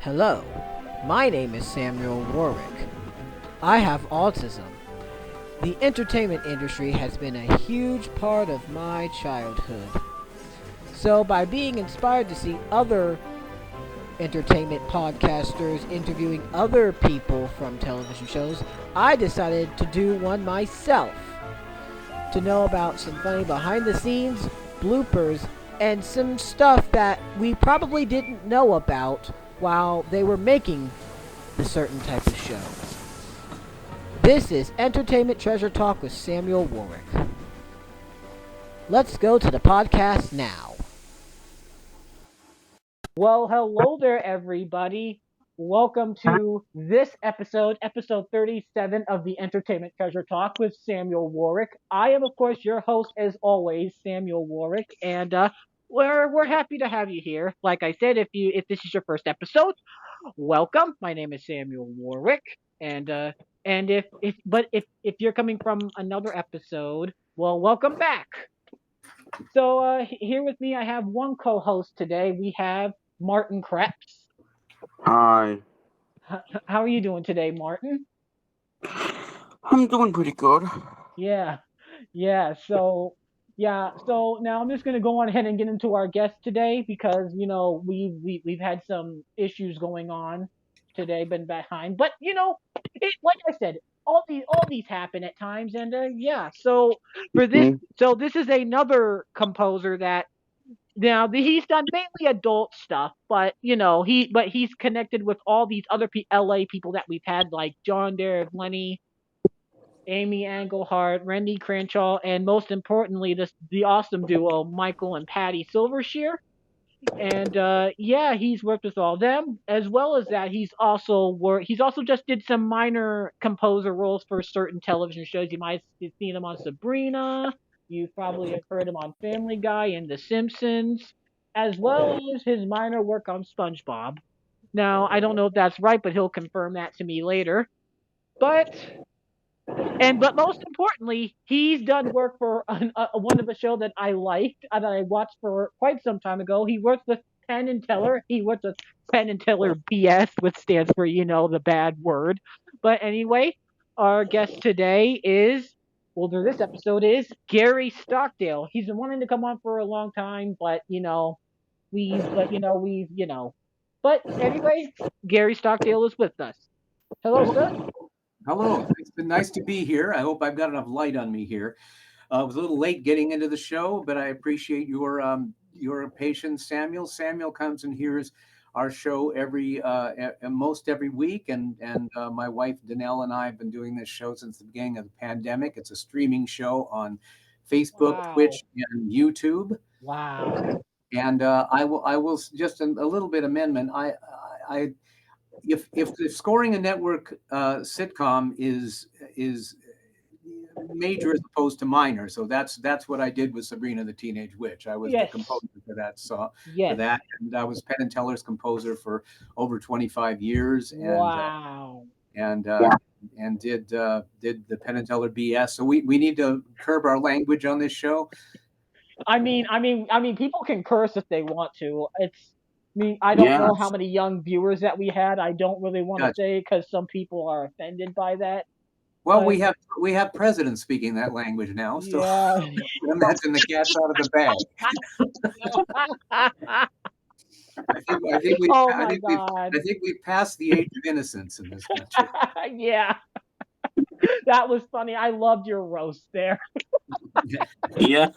Hello, my name is Samuel Warwick. I have autism. The entertainment industry has been a huge part of my childhood. So, by being inspired to see other entertainment podcasters interviewing other people from television shows, I decided to do one myself. To know about some funny behind the scenes, bloopers, and some stuff that we probably didn't know about while they were making the certain type of show. This is Entertainment Treasure Talk with Samuel Warwick. Let's go to the podcast now. Well, hello there, everybody. Welcome to this episode 37 of the Entertainment Treasure Talk with Samuel Warwick. I am, of course, your host, as always, Samuel Warwick, and we're happy to have you here. Like I said, if this is your first episode, welcome. My name is Samuel Warwick, and if you're coming from another episode, well, welcome back. So here with me, I have one co-host today. We have Martin Krep. Hi. How are you doing today, Martin? I'm doing pretty good. Yeah, yeah. So now I'm just gonna go on ahead and get into our guest today because we've had some issues going on today, been behind, but like I said, all these happen at times, and yeah. So for this, Mhm. so this is another composer that. Now he's done mainly adult stuff, but he's connected with all these other LA people that we've had, like John Derek Lenny, Amy Engelhart, Randy Crenshaw, and most importantly, the awesome duo Michael and Patty Silvershear. And yeah, he's worked with all them. As well as that, He's also just did some minor composer roles for certain television shows. You might have seen him on Sabrina. You probably have heard him on Family Guy and The Simpsons, as well as his minor work on SpongeBob. Now, I don't know if that's right, but he'll confirm that to me later. But but most importantly, he's done work for one of a show that I liked that I watched for quite some time ago. He works with Penn and Teller. He works with Penn and Teller BS, which stands for the bad word. But anyway, our guest today is this episode is Gary Stockdale. He's been wanting to come on for a long time, but but anyway, Gary Stockdale is with us. Hello, sir. Hello, it's been nice to be here. I hope I've got enough light on me here. I was a little late getting into the show, but I appreciate your patience, Samuel. Samuel comes and hears our show most every week, and my wife Danelle and I have been doing this show since the beginning of the pandemic. It's a streaming show on Facebook, Wow. Twitch, and YouTube. Wow. And I will just a little bit amendment. I if the scoring a network sitcom is major as opposed to minor, so that's what I did with Sabrina the Teenage Witch. I was the Yes. composer for that for Yes. that, and I was Penn and Teller's composer for over 25 years, Wow. and did the Penn and Teller BS. So we need to curb our language on this show. I mean, people can curse if they want to. I don't know how Yes. many young viewers that we had. I don't really want to Gotcha. say because some people are offended by that. Well, But we have presidents speaking that language now, so yeah. imagine the cat's out of the bag. Oh my God. I think we've passed the age of innocence in this country. Yeah. That was funny. I loved your roast there. Yeah.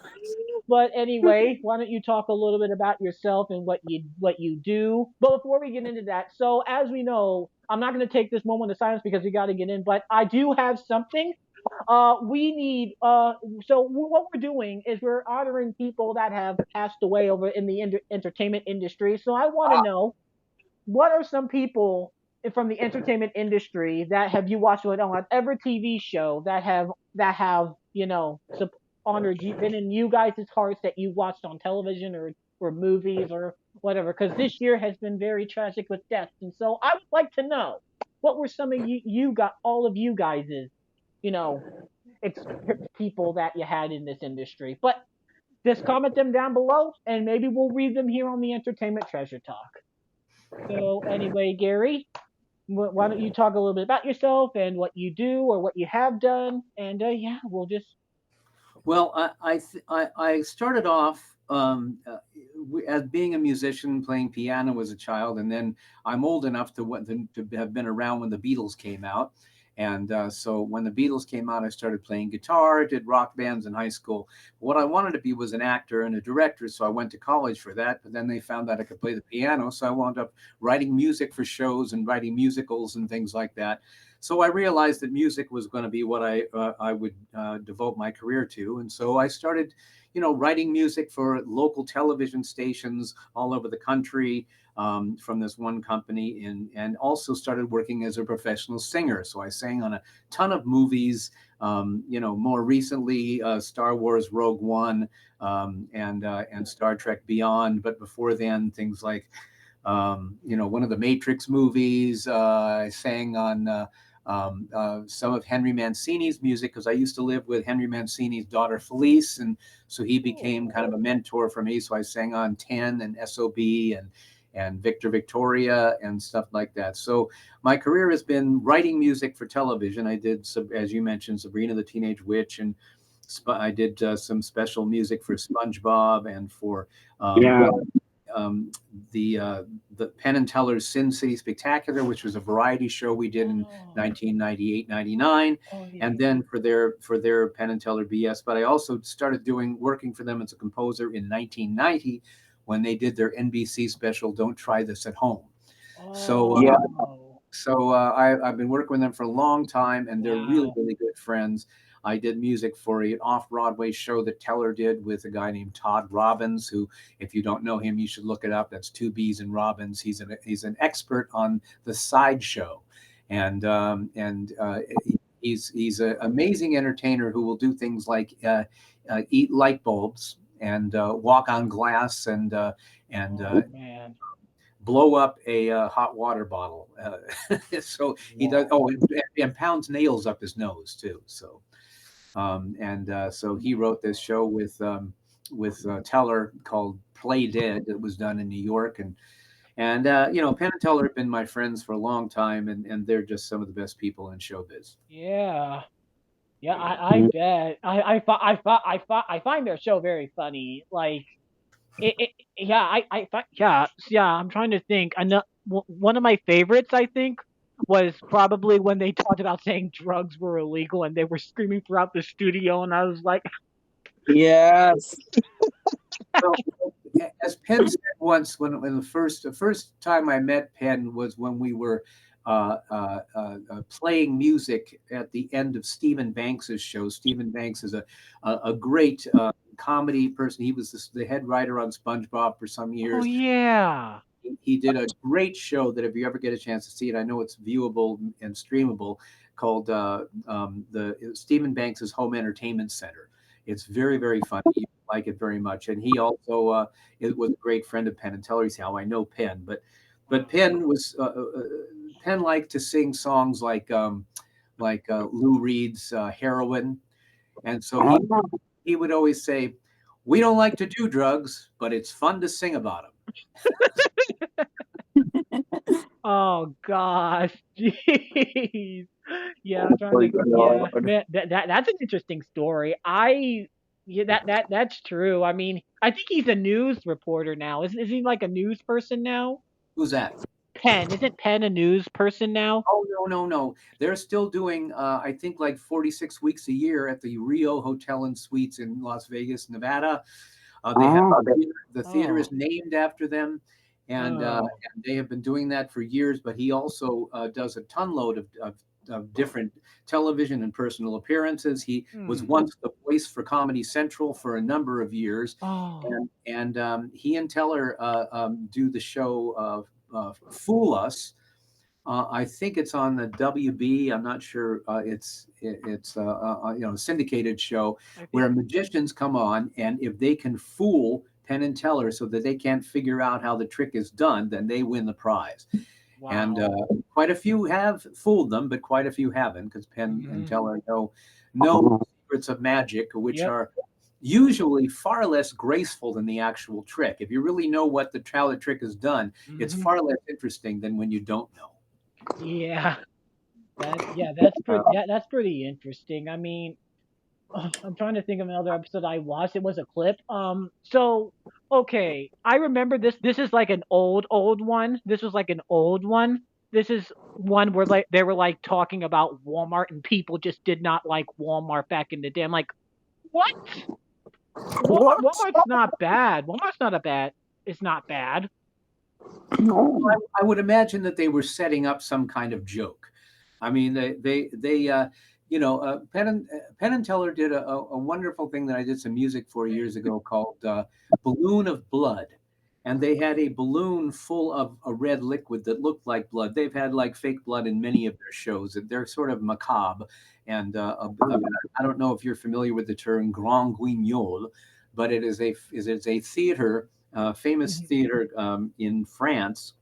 But anyway, why don't you talk a little bit about yourself and what you do? But before we get into that, so as we know, I'm not going to take this moment of silence because we got to get in. But I do have something. We need. What we're doing is we're honoring people that have passed away over in the entertainment industry. So I want to know what are some people from the entertainment industry that have you watched on every TV show that have honored you, been in you guys' hearts that you watched on television or movies or whatever? Because this year has been very tragic with deaths, and so I would like to know what were some of you got all of you guys' you know ex- people that you had in this industry, but just comment them down below, and maybe we'll read them here on the Entertainment Treasure Talk. So anyway, Gary, why don't you talk a little bit about yourself and what you do or what you have done, and yeah, we'll just. Well, I started off as being a musician, playing piano as a child, and then I'm old enough to have been around when the Beatles came out. And so when the Beatles came out, I started playing guitar, did rock bands in high school. What I wanted to be was an actor and a director, so I went to college for that. But then they found out I could play the piano, so I wound up writing music for shows and writing musicals and things like that. So I realized that music was going to be what I would devote my career to, and so I started, writing music for local television stations all over the country, from this one company, and also started working as a professional singer. So I sang on a ton of movies. More recently, Star Wars Rogue One, and Star Trek Beyond. But before then, things like one of the Matrix movies. I sang on some of Henry Mancini's music because I used to live with Henry Mancini's daughter Felice, and so he became kind of a mentor for me. So I sang on 10 and SOB and Victor Victoria and stuff like that. So my career has been writing music for television. I did, as you mentioned, Sabrina the Teenage Witch, and I did some special music for SpongeBob and for Yeah. um, the Penn and Teller's Sin City Spectacular, which was a variety show we did in Oh, 1998, 99, oh yeah. and then for their Penn and Teller BS. But I also started working for them as a composer in 1990 when they did their NBC special "Don't Try This at Home." So Yeah. Oh, I've been working with them for a long time, and they're really, wow. really good friends. I did music for an off-Broadway show that Teller did with a guy named Todd Robbins, who, if you don't know him, you should look it up. That's two B's in Robbins. He's an expert on the sideshow, and he's an amazing entertainer who will do things like eat light bulbs and walk on glass and Oh man. blow up a hot water bottle. So he does. Wow. Oh, and pounds nails up his nose too. So he wrote this show with Teller called Play Dead that was done in New York, and Penn and Teller have been my friends for a long time, and they're just some of the best people in showbiz. Yeah. Yeah, I bet. I find their show very funny. Like yeah, yeah. I'm trying to think. I know one of my favorites. I think was probably when they talked about saying drugs were illegal and they were screaming throughout the studio, and I was like, Yes. Well, as Penn said once, when the first time I met Penn was when we were playing music at the end of Stephen Banks's show. Stephen Banks is a great comedy person. He was the head writer on SpongeBob for some oh years. yeah, He did a great show that if you ever get a chance to see it, I know it's viewable and streamable, called the Stephen Banks's Home Entertainment Center. It's very, very funny. You like it very much. And he also it was a great friend of Penn and Teller. He's how I know Penn. But wow, Penn liked to sing songs like Lou Reed's Heroin, and so he would always say, "We don't like to do drugs, but it's fun to sing about them." oh gosh, jeez, yeah. I'm trying Oh, to, good yeah, Lord. man, that's an interesting story. Yeah, that's true. I mean, I think he's a news reporter now. Is he like a news person now? Who's that? Penn, isn't Penn a news person now? Oh, no, no, no. They're still doing, I think, like 46 weeks a year at the Rio Hotel and Suites in Las Vegas, Nevada. They have Oh, the theater Oh, is named after them, oh, and they have been doing that for years. But he also does a ton load of different television and personal appearances. He was hmm. once the voice for Comedy Central for a number of years, Oh, and he and Teller do the show Fool Us. I think it's on the WB. I'm not sure. It's a syndicated show I think. where magicians come on, and if they can fool Penn and Teller so that they can't figure out how the trick is done, then they win the prize. And Wow. quite a few have fooled them, but quite a few haven't, because Penn and Hmm. Teller know no secrets of magic, which Yep. are usually far less graceful than the actual trick. If you really know how the trick is done, it's Hmm. far less interesting than when you don't know. Yeah, Yeah. that's pretty interesting. I mean, I'm trying to think of another episode I watched. It was a clip. So okay, I remember this. This is like an old one. This was like an old one. This is one where like they were like talking about Walmart and people just did not like Walmart back in the day. I'm like, what? What? Walmart's not bad. Walmart's not a bad. It's not bad. No. I would imagine that they were setting up some kind of joke. I mean, Penn and Teller did a wonderful thing that I did some music for years ago called "Balloon of Blood," and they had a balloon full of a red liquid that looked like blood. They've had like fake blood in many of their shows. They're sort of macabre, and I don't know if you're familiar with the term "grand guignol," but it's a theater, famous Mhm. theater in France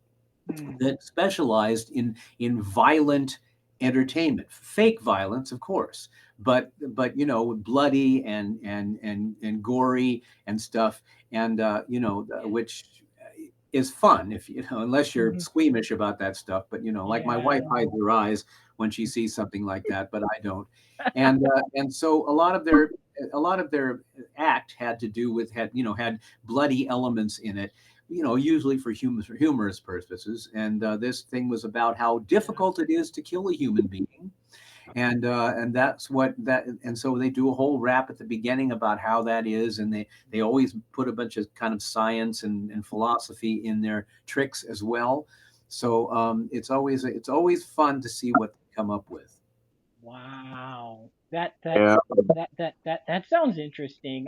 Mm. that specialized in violent entertainment, fake violence, of course, but bloody and gory and stuff, and which is fun if unless you're Mhm. squeamish about that stuff. But like my wife Yeah. hides her eyes when she sees something like that, but I don't. And so a lot of their act had to do with had bloody elements in it, usually for humorous purposes. And this thing was about how Yeah. difficult it is to kill a human being, and that's what that. And so they do a whole rap at the beginning about how that is, and they always put a bunch of kind of science and philosophy in their tricks as well. So it's always fun to see what they come up with. Wow. That Yeah. that sounds interesting.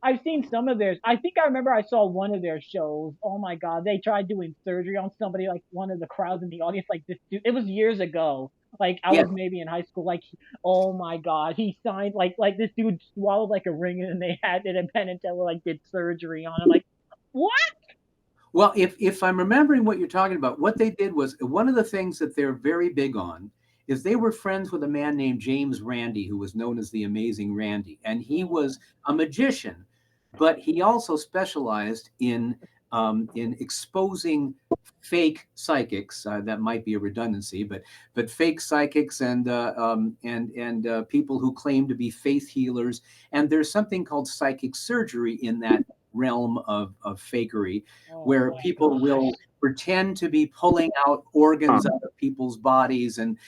I've seen some of theirs. I think I remember I saw one of their shows. Oh my god, they tried doing surgery on somebody, like one of the crowds in the audience. Like this dude, it was years ago. Like I Yeah. was maybe in high school. Like, oh my god, he signed like this dude swallowed like a ring and they had it, and Penn and Teller like did surgery on him. Like, what? Well, if I'm remembering what you're talking about, what they did was one of the things that they're very big on is they were friends with a man named James Randi, who was known as the Amazing Randy, and he was Oh, a magician, but he also specialized in exposing fake psychics. That might be a redundancy, but fake psychics and people who claim to be faith healers. And there's something called psychic surgery in that realm of fakery, oh where my people will gosh. pretend to be pulling out organs out of people's bodies and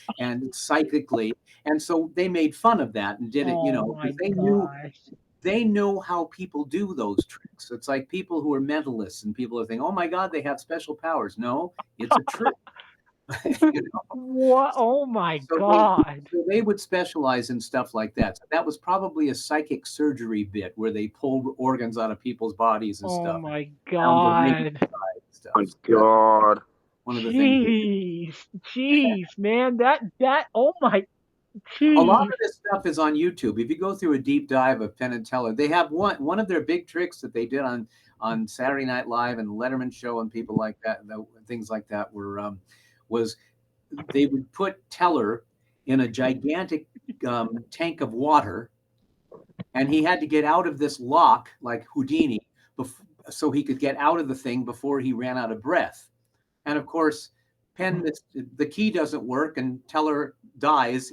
psychically. And so they made fun of that and did it, Oh my because gosh. they know how people do those tricks. It's like people who are mentalists and people are thinking, oh my God, they have special powers. No, it's a trick. you know? What? Oh my So god. they would specialize in stuff like that. So that was probably a psychic surgery bit where they pulled organs out of people's bodies and Oh stuff, my found the ring god. inside and stuff. My So that's God. one of the things they did. Jeez. Jeez, man. Oh my, A lot jeez. of this stuff is on YouTube. If you go through a deep dive of Penn and Teller, they have one of their big tricks that they did on Saturday Night Live and the Letterman Show and people like that, things like that were was they would put Teller in a gigantic tank of water, and he had to get out of this lock like Houdini, so he could get out of the thing before he ran out of breath. And of course, the key doesn't work, and Teller dies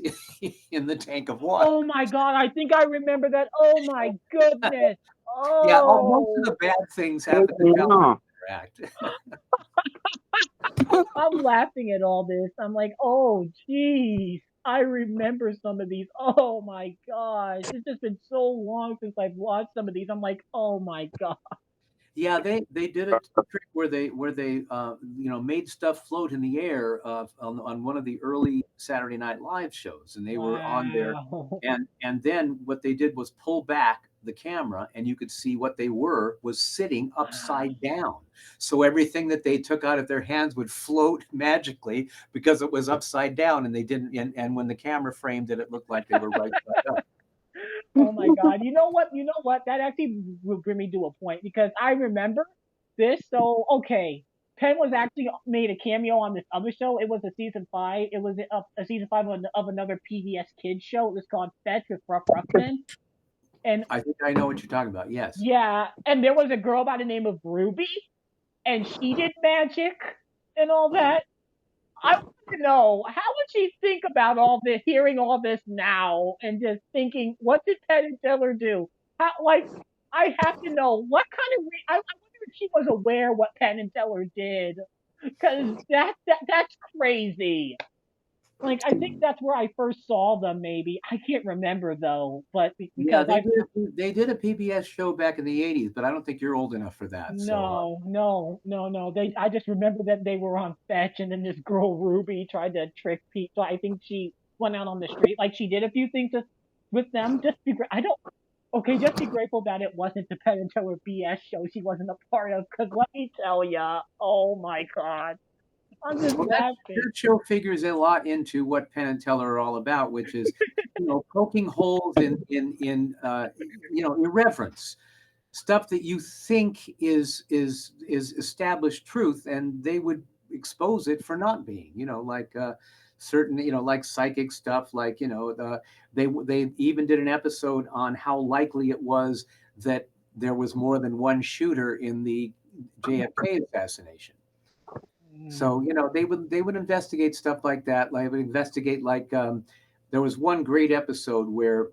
in the tank of water. Oh my god. I think I remember that. Oh my goodness. Yeah, most of the Oh, bad things Oh, happen to Teller yeah. in their act. I'm laughing at all this. I'm like, oh, jeez. I remember some of these. Oh my gosh. It's just been so long since I've watched some of these. I'm like, oh my god. Yeah, they did a trick where they made stuff float in the air on one of the early Saturday Night Live shows, and they were on there, Wow. and then what they did was pull back the camera, and you could see what they was sitting Wow. upside down. So everything that they took out of their hands would float magically because it was upside down, and they didn't. And when the camera framed it, it looked like they were right side up. Oh my God. You know what? You know what? That actually will bring me to a point because I remember this. So, okay. Penn was actually made a cameo on this other show. It was a season five. It was a season five of another PBS kids show. It was called Fetch with Rough Ruckman. And I think I know what you're talking about. Yes. yeah, and there was a girl by the name of Ruby, and she did magic and all that. I want to know, how would she think about all this, hearing all this now, and just thinking, what did Penn and Teller do? How, like, I have to know what kind of. I wonder if she was aware what Penn and Teller did, because that's crazy. Like, I think that's where I first saw them. Maybe I can't remember though, but Yeah, because I they did a PBS show back in the 80s, but I don't think you're old enough for that. So no. I just remember that they were on fetch, and then this girl Ruby tried to trick Pete. So I think she went out on the street, like she did a few things with them. Just be I don't. Okay, just be grateful that it wasn't the Penn and Teller BS show she wasn't a part of. Because let me tell ya, oh my god, I'm just well, that laughing. show figures a lot into what Penn and Teller are all about, which is, poking holes in irreverence, stuff that you think is established truth, and they would expose it for not being. Like certain, like psychic stuff, like they even did an episode on how likely it was that there was more than one shooter in the JFK assassination. So Mm. they would investigate stuff like that. Like, they would investigate, like, there was one great episode where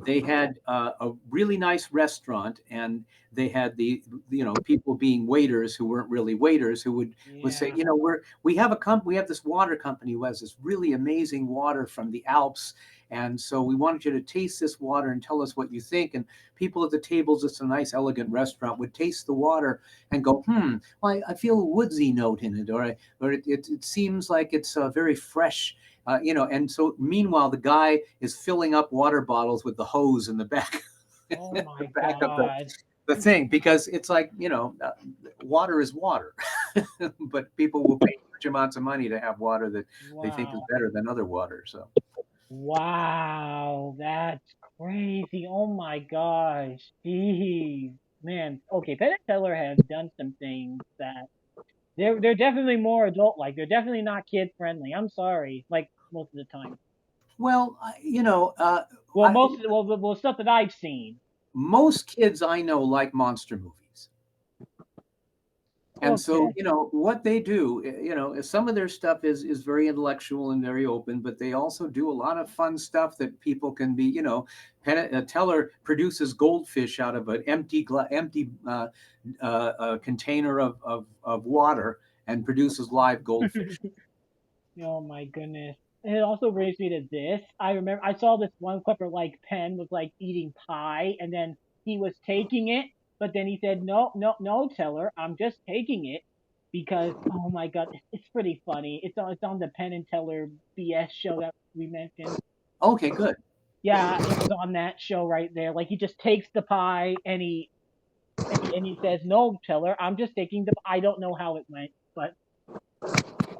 they had a really nice restaurant, and they had the people being waiters who weren't really waiters, who would say, Yeah. we have this water company who has this really amazing water from the Alps, and so we wanted you to taste this water and tell us what you think. And people at the tables, it's a nice elegant restaurant, would taste the water and go, well, I feel a woodsy note in it, or it seems like it's very fresh. And so meanwhile, the guy is filling up water bottles with the hose in the back, Oh the my back of god. the thing, because it's like, water is water. But people will pay huge amounts of money to have water that they think is Wow. better than other water. So, Wow, that's crazy. Oh my gosh. Jeez. Man, okay, Penn and Teller have done some things that they're definitely more adult like. They're definitely not kid friendly. I'm sorry. Like most of the time. well, Well, I, most of the stuff that I've seen. most kids I know like monster movies. And so, Okay. what they do, some of their stuff is very intellectual and very open, but they also do a lot of fun stuff that people can be. Teller produces goldfish out of an empty container of water, and produces live goldfish. Oh my goodness. And it also brings me to this. I remember I saw this one clip where like Penn was like eating pie, and then he was taking it, but then he said, "No, no, no, Teller, I'm just taking it because oh my god, it's pretty funny. It's on the Penn and Teller BS show that we mentioned. Okay, good. Yeah, it was on that show right there. Like he just takes the pie, and he says, "No, Teller, I'm just taking the I don't know how it went, but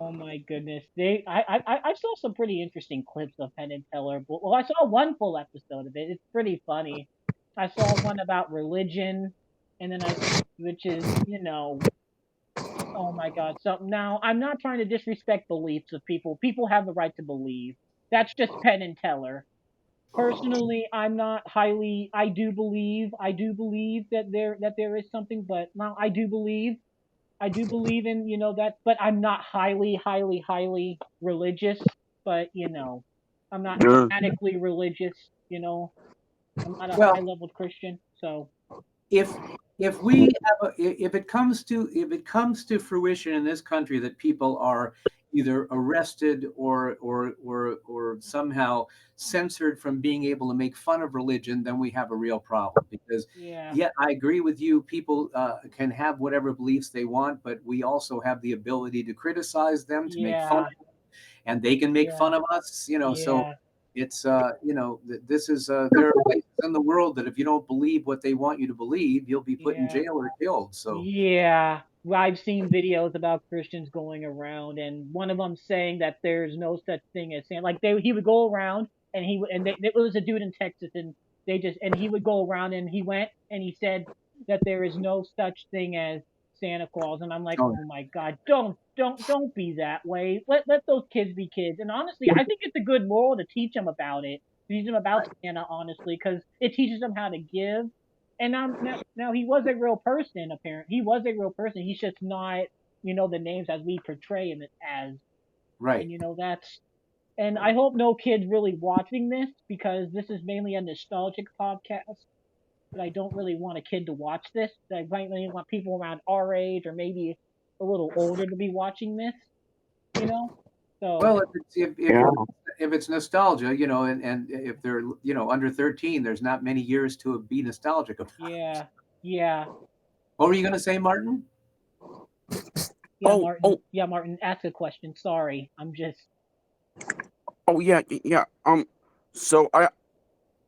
oh my goodness, I saw some pretty interesting clips of Penn and Teller. Well, I saw one full episode of it. It's pretty funny. I saw one about religion, and then which is oh my god. So now I'm not trying to disrespect beliefs of people. People have the right to believe. That's just Penn and Teller. Personally, I'm not highly. I do believe that there is something, but now I do believe in that, but I'm not highly religious. But I'm not Yeah. fanatically religious. You know, I'm not a high Well, level Christian. So if if we have if it comes to fruition in this country that people are either arrested or somehow censored from being able to make fun of religion, then we have a real problem. Because, yeah, yeah, I agree with you. People can have whatever beliefs they want, but we also have the ability to criticize them, to make fun, yeah, and they can make yeah, fun of us. So yeah, it's this is there are places in the world that if you don't believe what they want you to believe, you'll be put in yeah. jail or killed. So, Yeah, well, I've seen videos about Christians going around, and one of them saying that there's no such thing as Santa. Like he would go around, and it was a dude in Texas, and he would go around, and he went and he said that there is no such thing as Santa Claus, and I'm like, oh, oh my God, don't be that way. Let those kids be kids, and honestly, I think it's a good moral to teach them about it. teach them about Santa, honestly, because it teaches them how to give. And now he was a real person. Apparently, he was a real person. He's just not, the names as we portray him as. Right. And that's. And I hope no kid's really watching this because this is mainly a nostalgic podcast. But I don't really want a kid to watch this. I might really want people around our age or maybe a little older to be watching this. You know. So Well, if it's nostalgia, and if they're under 13, there's not many years to be nostalgic about. yeah, yeah. What were you going to say, Martin? Yeah, Oh, Martin. oh, Yeah, Martin. Ask a question. Sorry, I'm just. oh, yeah, yeah. So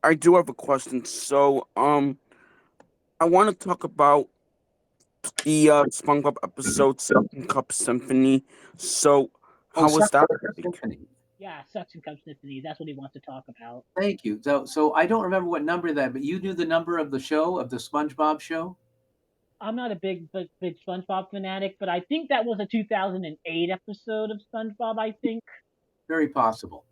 I do have a question. So, I want to talk about the SpongeBob episode Second Cup Symphony. So, Oh, how was that? Symphony. Yeah, Suction Cup Symphony. That's what he wants to talk about. Thank you. So I don't remember what number that, but you knew the number of the show, of the SpongeBob show? I'm not a big SpongeBob fanatic, but I think that was a 2008 episode of SpongeBob. I think. Very possible.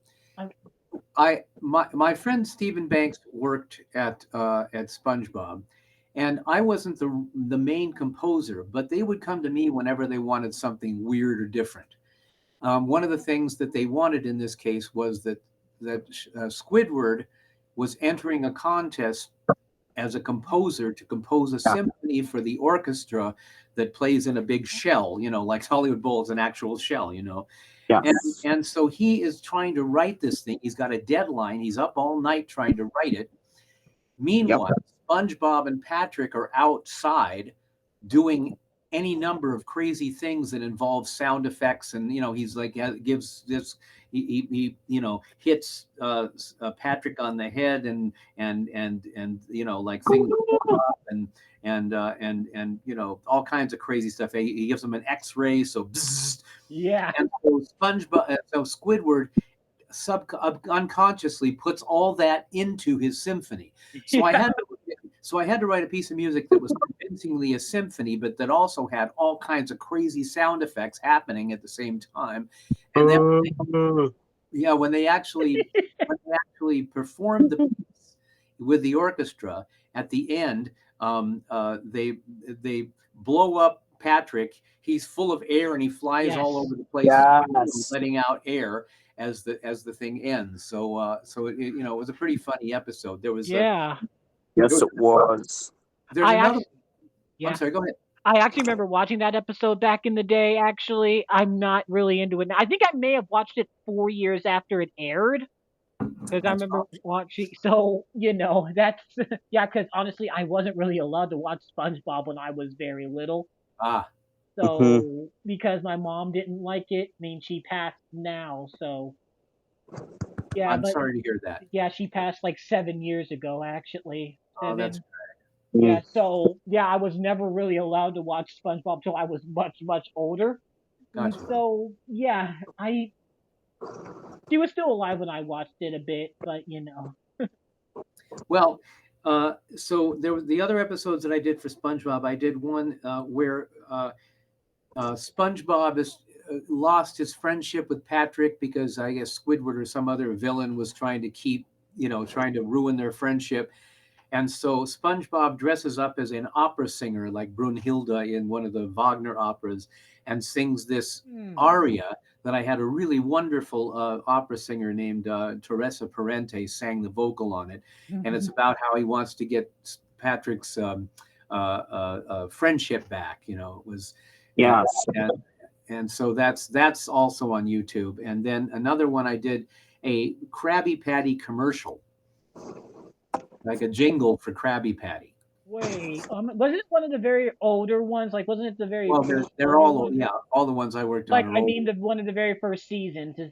I, My friend Stephen Banks worked at SpongeBob, and I wasn't the main composer, but they would come to me whenever they wanted something weird or different. One of the things that they wanted in this case was that Squidward was entering a contest as a composer to compose a Yeah. symphony for the orchestra that plays in a big shell, like Hollywood Bowl is an actual shell, and Yes. and so he is trying to write this thing. He's got a deadline. He's up all night trying to write it. Yep. Meanwhile, SpongeBob and Patrick are outside doing any number of crazy things that involve sound effects, and he's like gives this he hits Patrick on the head, and like things up, and all kinds of crazy stuff. He gives him an X-ray, so bzzz, yeah. and so Squidward unconsciously puts all that into his symphony. So I Yeah. had to write a piece of music that was convincingly a symphony, but that also had all kinds of crazy sound effects happening at the same time. And then when they actually performed the piece with the orchestra at the end, they blow up Patrick. He's full of air and he flies all Yes. over the place, Yes. letting out air as the thing ends. So it was a pretty funny episode. There was Yeah. Yes, it was. there's I another. actually. I'm Yeah. sorry. Go ahead. I actually remember watching that episode back in the day. Actually, I'm not really into it now. I think I may have watched it 4 years after it aired because I That's remember awesome. watching. So that's yeah. Because honestly, I wasn't really allowed to watch SpongeBob when I was very little. Ah, Hmm. So because my mom didn't like it, I mean she passed now. So yeah, I'm but sorry to hear that. yeah, she passed like 7 years ago. Actually, Oh, that's 7. Yeah, so yeah, I was never really allowed to watch SpongeBob till I was much, much older. And gotcha. so yeah, I she was still alive when I watched it a bit, but Well, so there was the other episodes that I did for SpongeBob. I did one where SpongeBob is lost his friendship with Patrick because I guess Squidward or some other villain was trying to trying to ruin their friendship. And so SpongeBob dresses up as an opera singer like Brunhilde in one of the Wagner operas and sings this aria that I had a really wonderful opera singer named Teresa Parente sang the vocal on it. And it's about how he wants to get Patrick's friendship back. It was, uh, Yes. and so that's also on YouTube. And then another one I did a Krabby Patty commercial, like a jingle for Krabby Patty. wait, was it one of the very older ones? Like, wasn't it the very Well, first they're older all ones? all the ones I worked on Like, are I old. mean, the one of the very first seasons. Is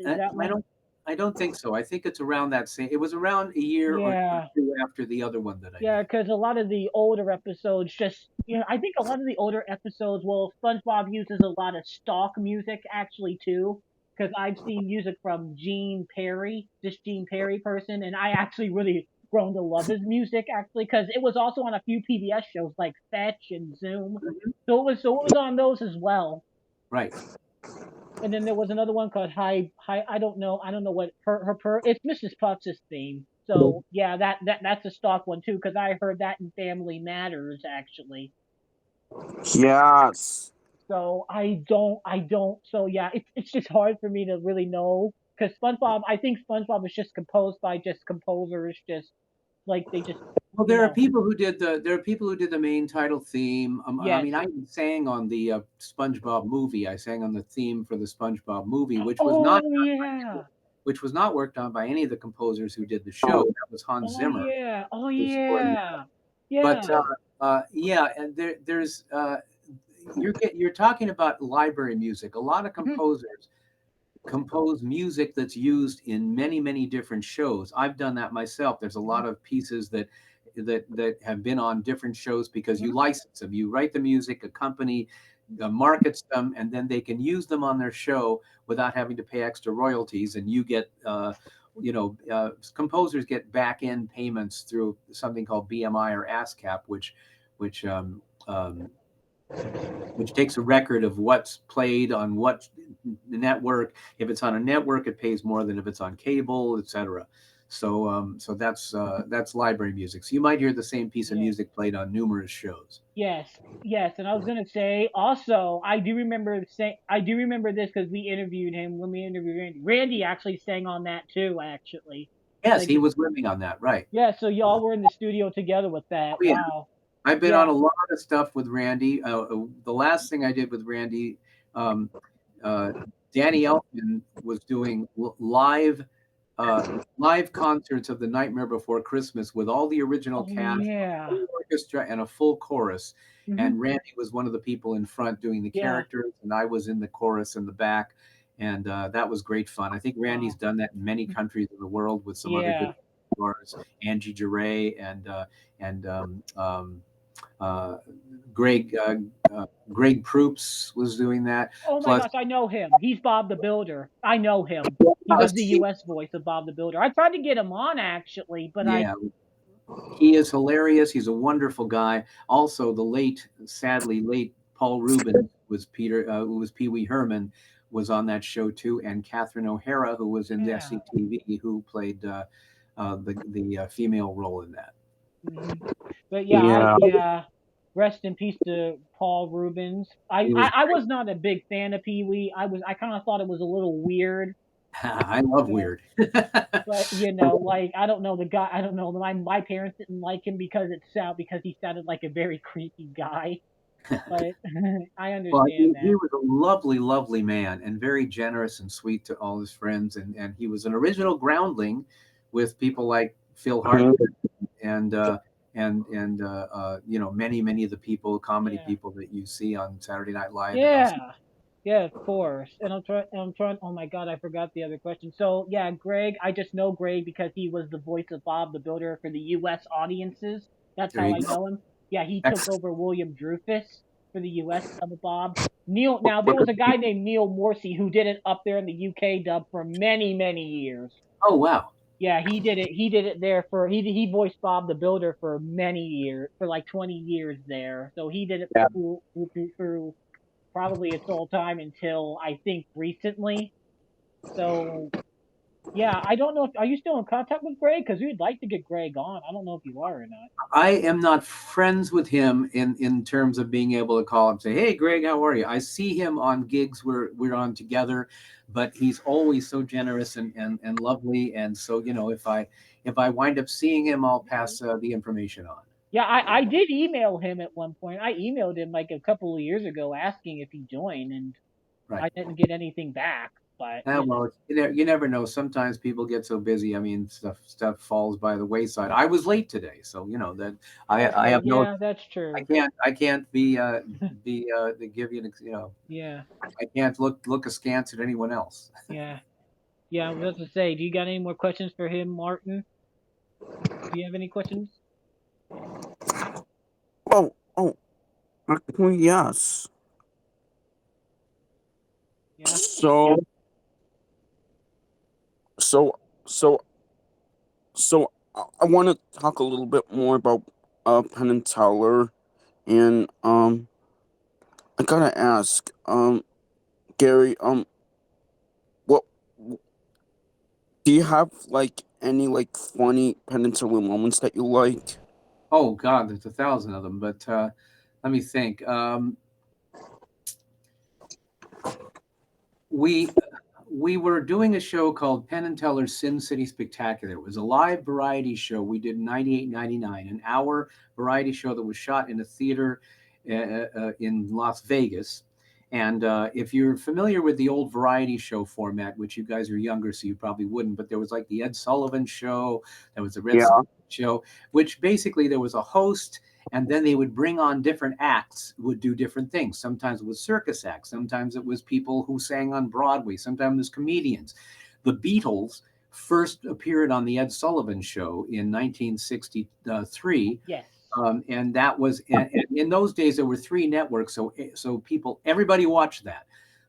I, that I one? don't I don't think so. I think it's around that same. It was around a year or Yeah. two after the other one that I Yeah, did. because a lot of the older episodes just, I think a lot of the older episodes, well, SpongeBob uses a lot of stock music actually too. Because I've seen music from Gene Perry, this Gene Perry person, and I actually really grown to love his music actually because it was also on a few PBS shows like Fetch and Zoom. Mhm. So it was on those as well. Right. And then there was another one called High. I don't know what her it's Mrs. Puff's theme. So yeah, that's a stock one too because I heard that in Family Matters actually. Yes. So I don't. So yeah, it's just hard for me to really know because SpongeBob. I think SpongeBob is just composed by just composers, just like they just Well, you know. there are people who did the main title theme. I Yes. mean, I sang on the SpongeBob movie. I sang on the theme for the SpongeBob movie, Oh yeah. which was not worked on by any of the composers who did the show. That was Hans Oh Zimmer yeah. Oh who scored it. yeah. But Yeah. yeah, and there's you're talking about library music. A lot of Mhm. composers compose music that's used in many different shows. I've done that myself. There's a Mhm. lot of pieces that have been on different shows because you Mhm. license them. You write the music, a company markets them, and then they can use them on their show without having to pay extra royalties. And you get, composers get back end payments through something called BMI or ASCAP, which um, which takes a record of what's played on what network. If it's on a network, it pays more than if it's on cable, etc. So that's library music. So you might hear the same piece of Yeah. music played on numerous shows. Yes, yes, and I was gonna say also I do remember this because we interviewed him when we interviewed Randy. Randy actually sang on that too, actually. Yes, Like he was with me on that, right? yeah, so y'all were in the studio together with Oh that. yeah, Wow. I've been on Yeah. a lot of stuff with Randy. The last thing I did with Randy, um, uh, Danny Elfman was doing live concerts of The Nightmare Before Christmas with all the original Oh cast, a yeah. full orchestra, and a full chorus. Hmm. And Randy was one of the people in front doing the Yeah. characters, and I was in the chorus in the back. And that was great fun. I think Randy's Wow. done that in many countries of the world with some other good Yeah. stars, Angie Duray and uh, Greg Greg Proops was doing that. Oh my Plus, gosh, I know him. He's Bob the Builder. I know him. He was the he, U.S. voice of Bob the Builder. I tried to get him on actually, but I yeah, he is hilarious. He's a wonderful guy. Also, the sadly late Paul Rubin who was Pee Wee Herman, was on that show too, and Catherine O'Hara, who was in yeah. SCTV, who played the female role in that. Hmm. But yeah, Yeah. rest in peace to Paul Rubens. He was I was not a big fan of Pee Wee. I kind of thought it was a little weird. I love You know, weird. but you know, like I don't know the guy. I don't know my parents didn't like him because he sounded like a very creepy guy. But I Well, understand he that. was a lovely man and very generous and sweet to all his friends. And he was an original groundling with people like Phil Mhm. Hartman and many of the comedy Yeah. people that you see on Saturday Night Live and also. Yeah. Yeah, of course. And I'm trying, oh my God, I forgot the other question. So, yeah, Greg, I just know Greg because he was the voice of Bob the Builder for the US audiences. That's There how you I go. know him. Yeah, he took Excellent. over William Dreyfus for the US of Bob. Now there was a guy named Neil Morsey who did it up there in the UK dub for many years. Oh wow. Yeah, he did it there for he voiced Bob the Builder for many years, for like 20 years there. So he did it Yeah. through probably its whole time until I think recently. So yeah, I don't know if are you still in contact with Greg because we'd like to get Greg on. I don't know if you are or not. I am not friends with him in terms of being able to call him and say, "Hey, Greg, how are you?" I see him on gigs where we're on together, but he's always so generous and lovely. And so, if I wind up seeing him, I'll pass the information on. Yeah, I did email him at one point. I emailed him like a couple of years ago asking if he joined, and Right. I didn't get anything back. But Yeah, well, you never know. Sometimes people get so busy. I mean, stuff falls by the wayside. I was late today, so that I okay, have no. yeah, that's I true. can't be to give you Yeah, I can't look askance at anyone else. yeah, yeah. I was about to say, do you got any more questions for him, Martin? Do you have any questions? Oh, actually, yes. Yeah. So, so, so, I want to talk a little bit more about Penn and Teller, and I gotta ask, Gary, Do you have like any like funny Penn and Teller moments that you like? Oh God, there's 1,000 of them. But let me think. We we were doing a show called Penn and Teller's Sin City Spectacular. It was a live variety show we did in 98, 99, an hour variety show that was shot in a theater in Las Vegas. And if you're familiar with the old variety show format, which you guys are younger, so you probably wouldn't, but there was like the Ed Sullivan Show, there was the Red Yeah. Show, which basically there was a host, and then they would bring on different acts, would do different things. Sometimes it was circus acts, sometimes it was people who sang on Broadway, sometimes it was comedians. The Beatles first appeared on the Ed Sullivan Show in 1963. Yes. And that was, and in those days there were three networks, so people, everybody watched that.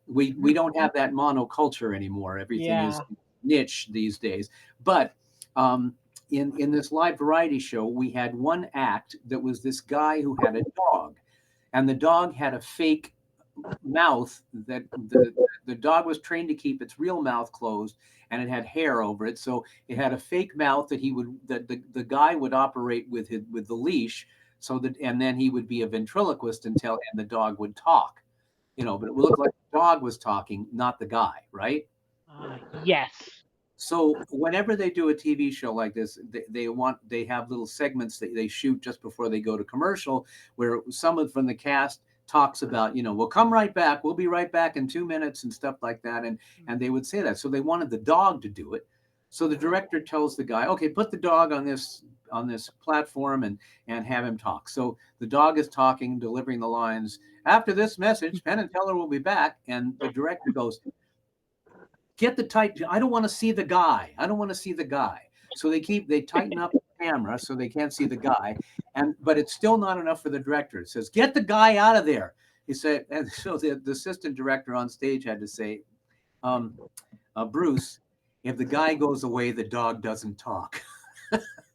We don't have that monoculture anymore. Everything is Yeah. niche these days. But um, in this live variety show, we had one act that was this guy who had a dog, and the dog had a fake mouth that the dog was trained to keep its real mouth closed, and it had hair over it, so it had a fake mouth that the guy would operate with the leash, so that, and then he would be a ventriloquist until, and the dog would talk, but it would look like the dog was talking, not the guy, right? Yes. So whenever they do a TV show like this, they have little segments that they shoot just before they go to commercial, where someone from the cast talks about, we'll come right back, we'll be right back in 2 minutes and stuff like that, and they would say that. So they wanted the dog to do it. So the director tells the guy, okay, put the dog on this platform and have him talk. So the dog is talking, delivering the lines. After this message, Penn and Teller will be back, and the director goes, get the tight. I don't want to see the guy. I don't want to see the guy. So they tighten up the camera so they can't see the guy. But it's still not enough for the director. It says, get the guy out of there. He said, and so the assistant director on stage had to say, Bruce, if the guy goes away, the dog doesn't talk.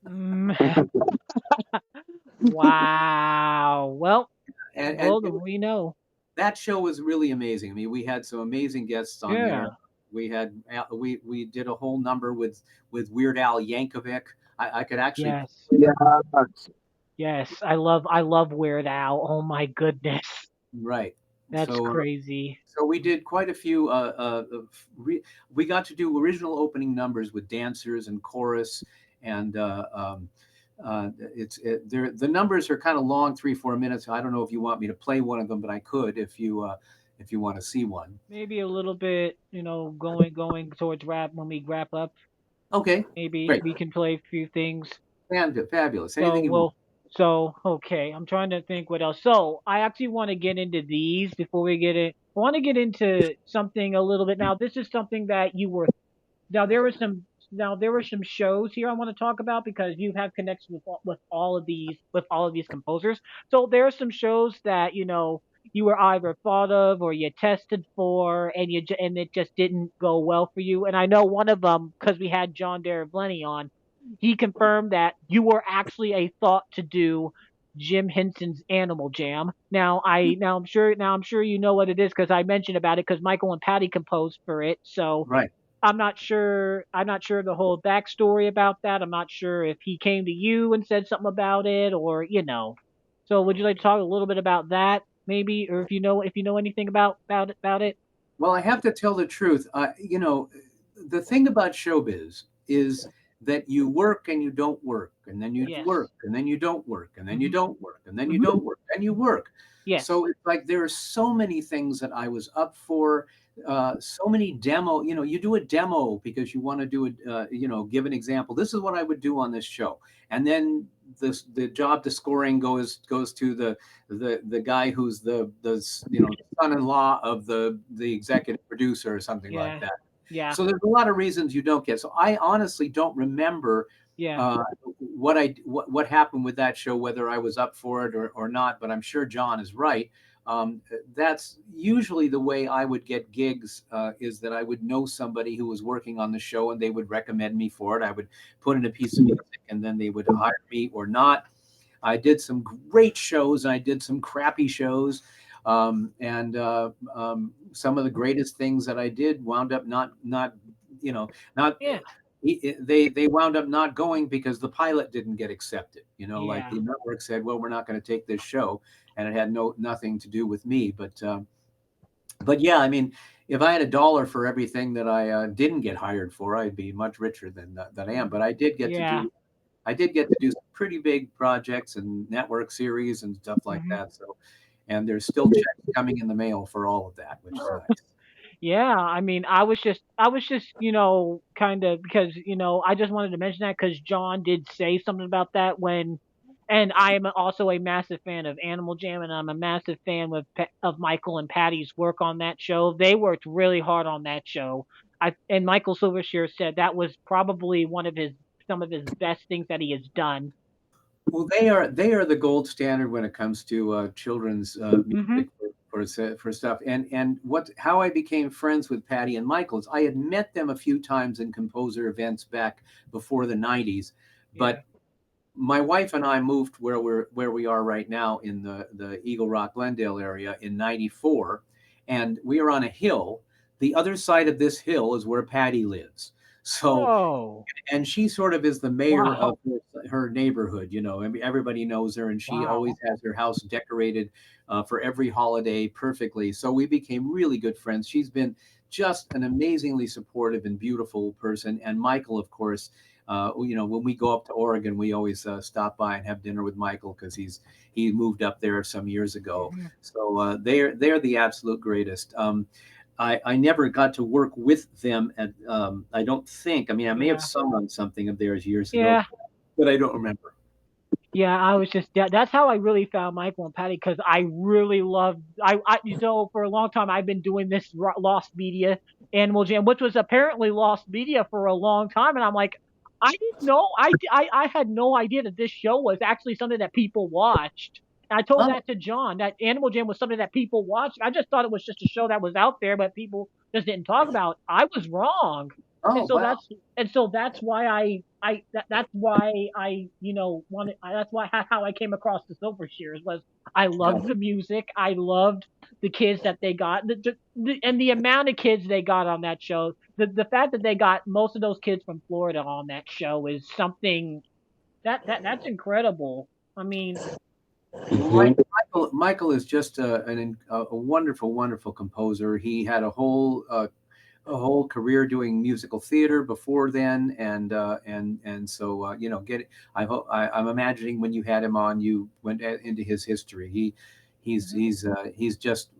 Mm. Wow. Well, And well, then we know. that show was really amazing. I mean, we had some amazing guests on there. Yeah. We did a whole number with Weird Al Yankovic. I could actually, Yes. Yeah. Yes. I love Weird Al. Oh my goodness. right. That's So crazy. so we did quite a few. We got to do original opening numbers with dancers and chorus, and the numbers are kind of long, 3-4 minutes. I don't know if you want me to play one of them, but I could if you want to see one. Maybe a little bit, going towards rap when we wrap up. Okay, Maybe great, we can play a few things. fabulous. So Anything you want? we'll so okay, I'm trying to think what else. So I actually want to get into these before we get it. I want to get into something a little bit. Now this is something that you were now there were some shows here I want to talk about because you have connections with all of these composers. So there are some shows that you were either thought of or you tested for, and and it just didn't go well for you. And I know one of them because we had John Derevlenny on. He confirmed that you were actually a thought to do Jim Henson's Animal Jam. Now I'm sure you know what it is because I mentioned about it because Michael and Patty composed for it. So Right. I'm not sure. I'm not sure the whole backstory about that. I'm not sure if he came to you and said something about it, or. So, would you like to talk a little bit about that, maybe, or if you know anything about it? Well, I have to tell the truth. The thing about showbiz is that you work and you don't work, and then you Yes. work, and then you don't work, and then you Hmm. don't work, and then you Hmm. don't work, and you work. Yes. So it's like there are so many things that I was up for. So many demo. You do a demo because you want to do it. Give an example. This is what I would do on this show, and then the job to scoring goes to the guy who's the son-in-law of the executive producer or something like Yeah. that. Yeah. So there's a lot of reasons you don't get. So I honestly don't remember Yeah. uh, what happened with that show, whether I was up for it or not. But I'm sure John is right. That's usually the way I would get gigs, is that I would know somebody who was working on the show and they would recommend me for it. I would put in a piece of music and then they would hire me or not. I did some great shows and I did some crappy shows. And some of the greatest things that I did wound up not, not Yeah. they wound up not going because the pilot didn't get accepted. Like Yeah. the network said, well, we're not going to take this show, and it had nothing to do with me. But yeah, I mean, if I had a dollar for everything that I didn't get hired for, I'd be much richer than I am. But Yeah. I did get to do some pretty big projects and network series and stuff like Hmm. that. So, and there's still checks coming in the mail for all of that, which is nice. Yeah, I mean, I was just, kind of because, I just wanted to mention that because John did say something about that and I am also a massive fan of Animal Jam, and I'm a massive fan of Michael and Patty's work on that show. They worked really hard on that show. And Michael Silvershire said that was probably some of his best things that he has done. Well, they are the gold standard when it comes to children's Hmm. music for stuff. And how I became friends with Patty and Michael is I had met them a few times in composer events back before the '90s, Yeah. but my wife and I moved where we are right now in the Eagle Rock Glendale area in '94, and we are on a hill. The other side of this hill is where Patty lives. So, Oh, and she sort of is the mayor wow. of her neighborhood. I mean, everybody knows her, and she always Wow. has her house decorated for every holiday perfectly. So we became really good friends. She's been just an amazingly supportive and beautiful person. And Michael, of course, when we go up to Oregon, we always stop by and have dinner with Michael because he moved up there some years ago. Hmm. So they're the absolute greatest. I never got to work with them at I don't think. I mean, I may have Yeah. sung on something of theirs years ago, Yeah. but I don't remember. Yeah, I was just that's how I really found Michael and Patty because I really loved for a long time I've been doing this Lost Media Animal Jam, which was apparently Lost Media for a long time, and I'm like, I didn't know I had no idea that this show was actually something that people watched. And I told Oh, that to John that Animal Jam was something that people watched. I just thought it was just a show that was out there, but people just didn't talk about. I was wrong, and oh, so wow. that's why that's why I that's why how I came across the Silver Shears was I loved the music, I loved the kids that they got, and the amount of kids they got on that show. The fact that they got most of those kids from Florida on that show is something that's incredible. I mean, Well, Mhm. Michael is just a wonderful, wonderful composer. He had a whole career doing musical theater before then, and so get I'm imagining when you had him on, you went into his history. mhm, He's just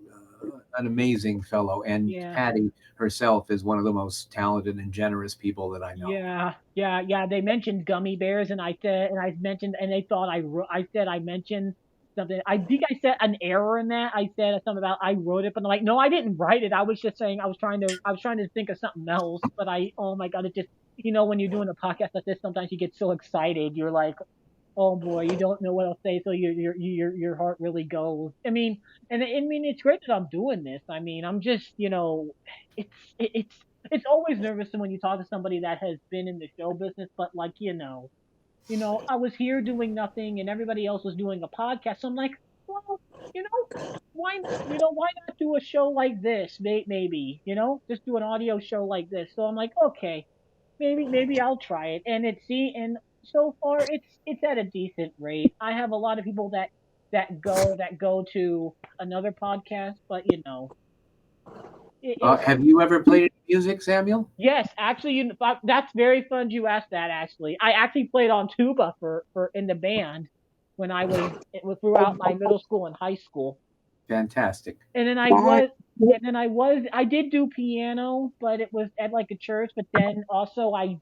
an amazing fellow, and yeah. Patty herself is one of the most talented and generous people that I know. Yeah. They mentioned gummy bears, and I mentioned, and they thought I said I mentioned something. I think I said an error in that. I said something about I wrote it, but I'm like, no, I didn't write it. I was just saying I was trying to think of something else. But oh my god, it just when you're doing a podcast like this, sometimes you get so excited. You're like, oh boy, you don't know what I'll say, so your heart really goes. I mean, and I mean, it's great that I'm doing this. I mean, I'm just, it's it's always nervous when you talk to somebody that has been in the show business, but like, I was here doing nothing and everybody else was doing a podcast. So I'm like, well, you know, why not do a show like this? Maybe, just do an audio show like this. So I'm like, okay, maybe I'll try it. And so far it's at a decent rate. I have a lot of people that go to another podcast, but it's Have you ever played any music, Samuel? yes, actually, that's very fun. You asked that. Actually, I actually played on tuba for in the band when it was throughout my middle school and high school. Fantastic. And then Bye. I did do piano, but it was at like a church. But then also I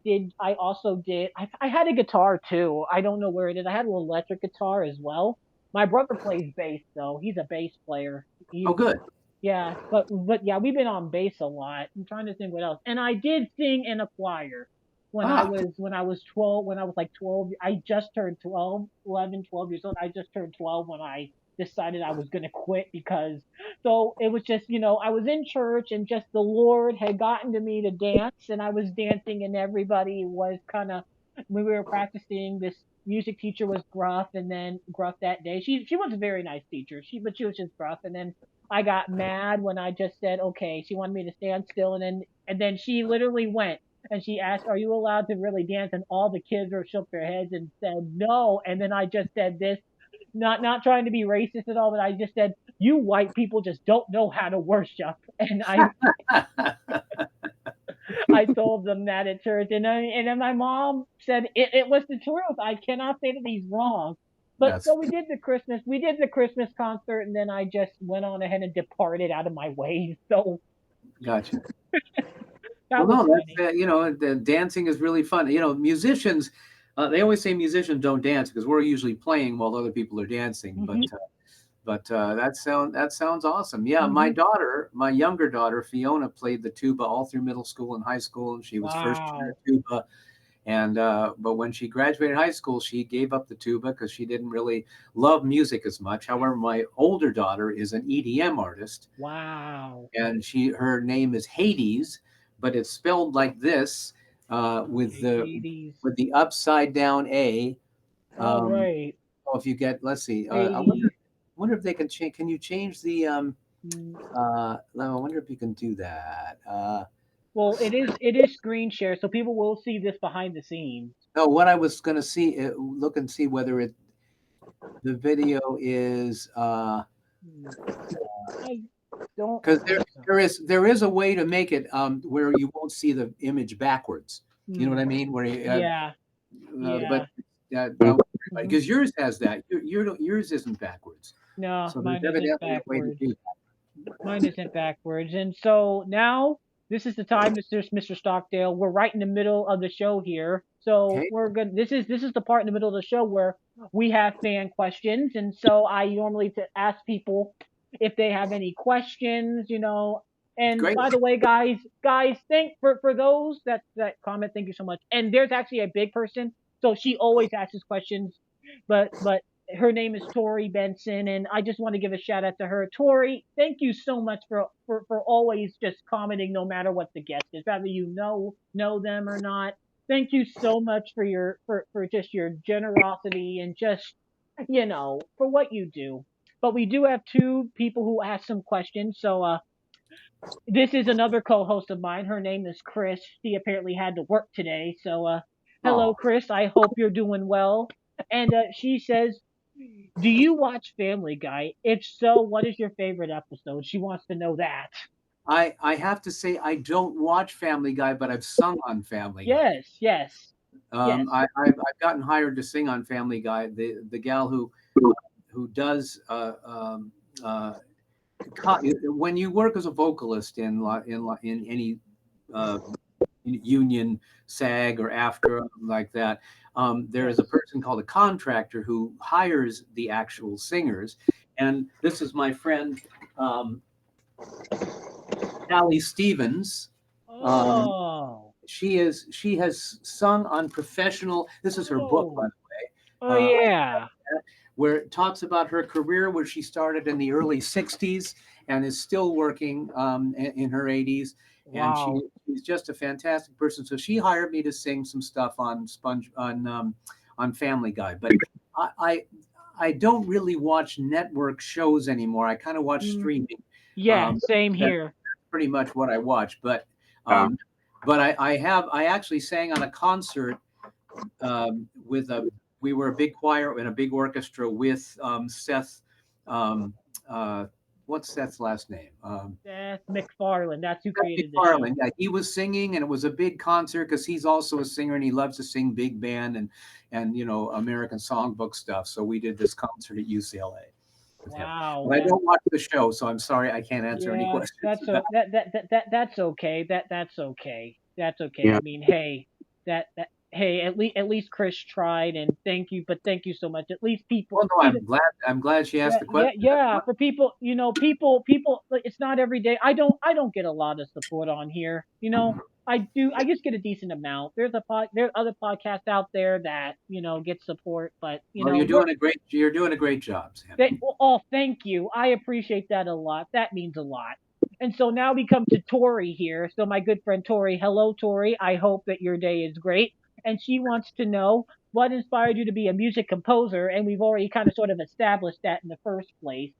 also did I had a guitar too. I don't know where it is. I had an electric guitar as well. My brother plays bass though. He's a bass player. Oh, good. Yeah, but yeah, we've been on bass a lot. I'm trying to think what else. And I did sing in a choir Ah, when I was 12, when I was like 12. I just turned 12, 11, 12 years old. I just turned 12 when I decided I was going to quit because so it was just, I was in church and just the Lord had gotten to me to dance and I was dancing and everybody was kind of when we were practicing this music teacher was gruff and then gruff that day. She was a very nice teacher. She was just gruff and then I got mad when I just said okay. She wanted me to stand still, and then she literally went. and she asked, "Are you allowed to really dance?" And all the kids were shook their heads and said no. And then I just said this, not trying to be racist at all, but I just said, "You white people just don't know how to worship." And I told them that at church, and then my mom said it was the truth. I cannot say that he's wrong. But That's so we did the Christmas concert, and then I just went on ahead and departed out of my way. So gotcha. that Well, was no, funny. that's the dancing is really fun. Musicians, they always say musicians don't dance because we're usually playing while other people are dancing. But Hmm. that sounds awesome. Yeah, Hmm. my younger daughter Fiona played the tuba all through middle school and high school, and she was first chair Wow. tuba. And but when she graduated high school, she gave up the tuba because she didn't really love music as much. However, my older daughter is an EDM artist, Wow. and her name is Hades, but it's spelled like this, with Okay, the Hades. upside down A. All Um, right. oh, if you get, let's see, I Hades. wonder if they can change. Can you change the? Mm. I wonder if you can do that. Well, it is screen share, so people will see this behind the scenes. No, what I was going to see, look and see whether the video is, Hmm. I don't because think so. there is a way to make it where you won't see the image backwards. You know what Hmm. I mean? Where you, Yeah. but Yeah. Hmm. because yours has that. Yours isn't backwards. No, So there's mine isn't evidently a way to backwards. do Mine isn't backwards. And so now this is the time, Mr. Stockdale. We're right in the middle of the show here. that. So Okay, we're good. This is the part in the middle of the show where we have fan questions. And so I normally to ask people if they have any questions. And great. by the way, guys, thank for those that comment. Thank you so much. And there's actually a big person, so she always asks questions, but her name is Tori Benson, and I just want to give a shout out to her. Tori, thank you so much for always just commenting, no matter what the guest is, whether you know them or not. Thank you so much for for just your generosity and just for what you do. But we do have two people who asked some questions, so this is another co-host of mine. Her name is Kris. She apparently had to work today, so hello, Oh, Kris. I hope you're doing well. And she says, "Do you watch Family Guy? If so, what is your favorite episode?" She wants to know that. I have to say I don't watch Family Guy, but I've sung on Family Guy. Yes, yes, yes. I've gotten hired to sing on Family Guy. The gal who does when you work as a vocalist in any uh, union, SAG or AFTRA like that, there is a Yes. person called a contractor who hires the actual singers, and this is my friend um, Allie Stevens. Um, Oh, she has sung on professional. This is her book, by oh, the way. oh, yeah. Where it talks about her career, where she started in the early 60s and is still working in her 80s. And Wow. she's just a fantastic person. So she hired me to sing some stuff on Family Guy. But I, I, I don't really watch network shows anymore. I kind of watch Mm, streaming. yeah, Um, same that's here. pretty much what I watch. But Yeah. um, I actually sang on a concert with a we were a big choir and a big orchestra with Seth. Um, uh, what's Seth's last name? Seth MacFarlane. That's who Seth created the MacFarlane. show. Yeah, he was singing, and it was a big concert because he's also a singer and he loves to sing big band and American songbook stuff. So we did this concert at UCLA with him. Wow. But I don't watch the show, so I'm sorry I can't answer any Yeah, questions that's about. that's okay. That's okay. That's okay. Yeah. I mean, hey, hey, at least Kris tried, and thank you so much. At least people, Well, no, I'm glad she asked yeah, the yeah, question. yeah. For people, people. Like, it's not every day. I don't get a lot of support on here. I do. I just get a decent amount. There's other podcasts out there that get support, but Well, you're doing a great job, Sammy. Oh, thank you. I appreciate that a lot. That means a lot. And so now we come to Tori here. So my good friend Tori, hello Tori. I hope that your day is great. And she wants to know what inspired you to be a music composer. And we've already kind of sort of established that in the first place.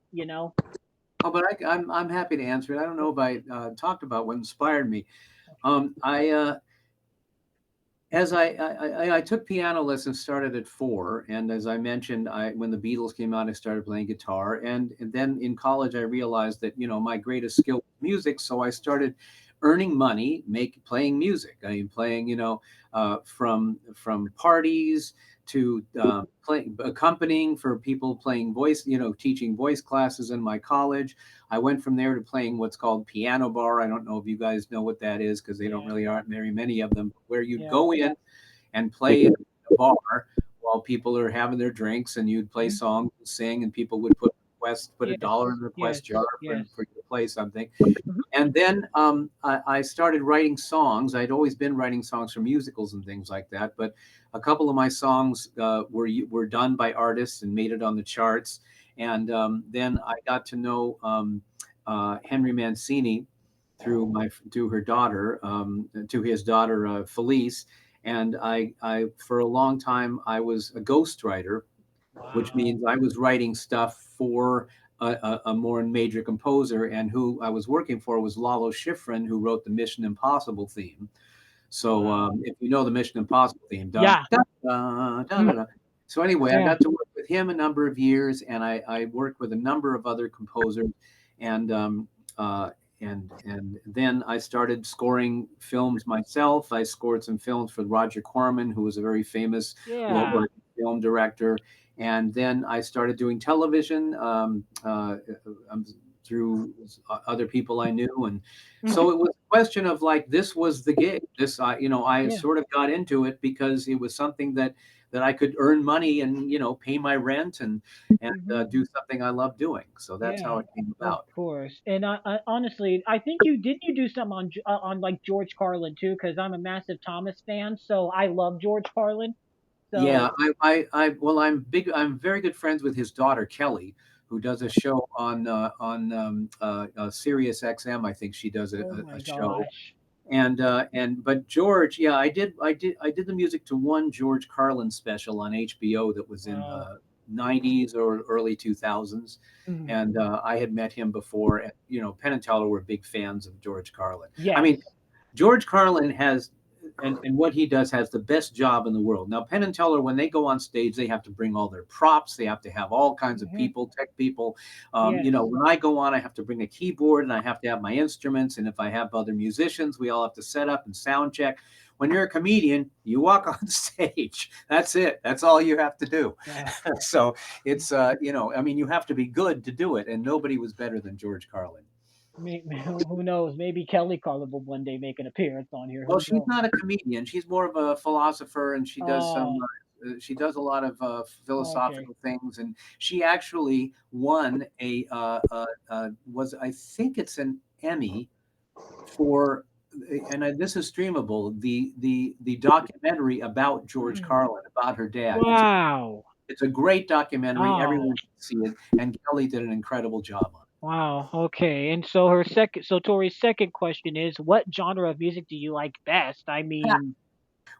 Oh, but I'm happy to answer it. I don't know if I talked about what inspired me. I as I took piano lessons, started at 4, and as I mentioned, I when the Beatles came out, I started playing guitar, and then in college, I realized that my greatest skill was music, so I started earning money, make playing music. I mean, playing from parties to playing accompanying for people playing voice, teaching voice classes in my college. I went from there to playing what's called piano bar. I don't know if you guys know what that is because they don't Yeah, really aren't very many of them. Where you'd yeah. go in and play in a bar while people are having their drinks, and you'd play Mhm. songs and sing, and people would put a Yes, dollar in the yes, request jar yes. for you to play something. Mhm. And then I started writing songs. I'd always been writing songs for musicals and things like that, but a couple of my songs were done by artists and made it on the charts. And then I got to know Henry Mancini through her daughter, to his daughter Felice. And I for a long time I was a ghostwriter, which Wow. means I was writing stuff for a more major composer, and who I was working for was Lalo Schifrin, who wrote the Mission Impossible theme. So Wow. if you know the Mission Impossible theme, dun, Yeah. dun, dun, dun, Mm, dun, dun. So anyway, I yeah. got to work with him a number of years, and I worked with a number of other composers, and uh, and then I started scoring films myself. I scored some films for Roger Corman, who was a very famous Yeah. low-budget film director, and then I started doing television um, through other people I knew, and Mhm. so it was a question of like this was the gig. This I Yeah. sort of got into it because it was something that I could earn money and pay my rent and Mhm. do something I love doing. So that's how Yeah. it came Of about. course. And I honestly, I think you do something on like George Carlin too, because I'm a massive Thomas fan, so I love George Carlin. Yeah, So, well, I'm very good friends with his daughter Kelly, who does a show on Sirius XM. I think she does oh a my show. gosh. And but George, yeah, I did the music to one George Carlin special on HBO that was in Wow. the '90s or early 2000s, Mhm. and I had met him before. And Penn and Teller were big fans of George Carlin. I Yes. mean, George Carlin has, and what he does has the best job in the world. Now, Penn and Teller, when they go on stage, they have to bring all their props. They have to have all kinds of Mhm. people, tech people. Yes. When I go on, I have to bring a keyboard and I have to have my instruments. And if I have other musicians, we all have to set up and sound check. When you're a comedian, you walk on stage. That's it. That's all you have to do. Yeah. So it's, I mean, you have to be good to do it. And nobody was better than George Carlin. Who knows? Maybe Kelly Carlin will one day make an appearance on here. Well, Who she's knows? not a comedian. She's more of a philosopher, and Oh, she does a lot of okay. philosophical things. And she actually won was I think it's an Emmy for, and this is streamable, the documentary about George Mm. Carlin, about her dad. Wow. It's a great documentary. Oh, Everyone should see it, and Kelly did an incredible job on it. wow. Okay. And so so Tori's second question is, what genre of music do you like best? I mean,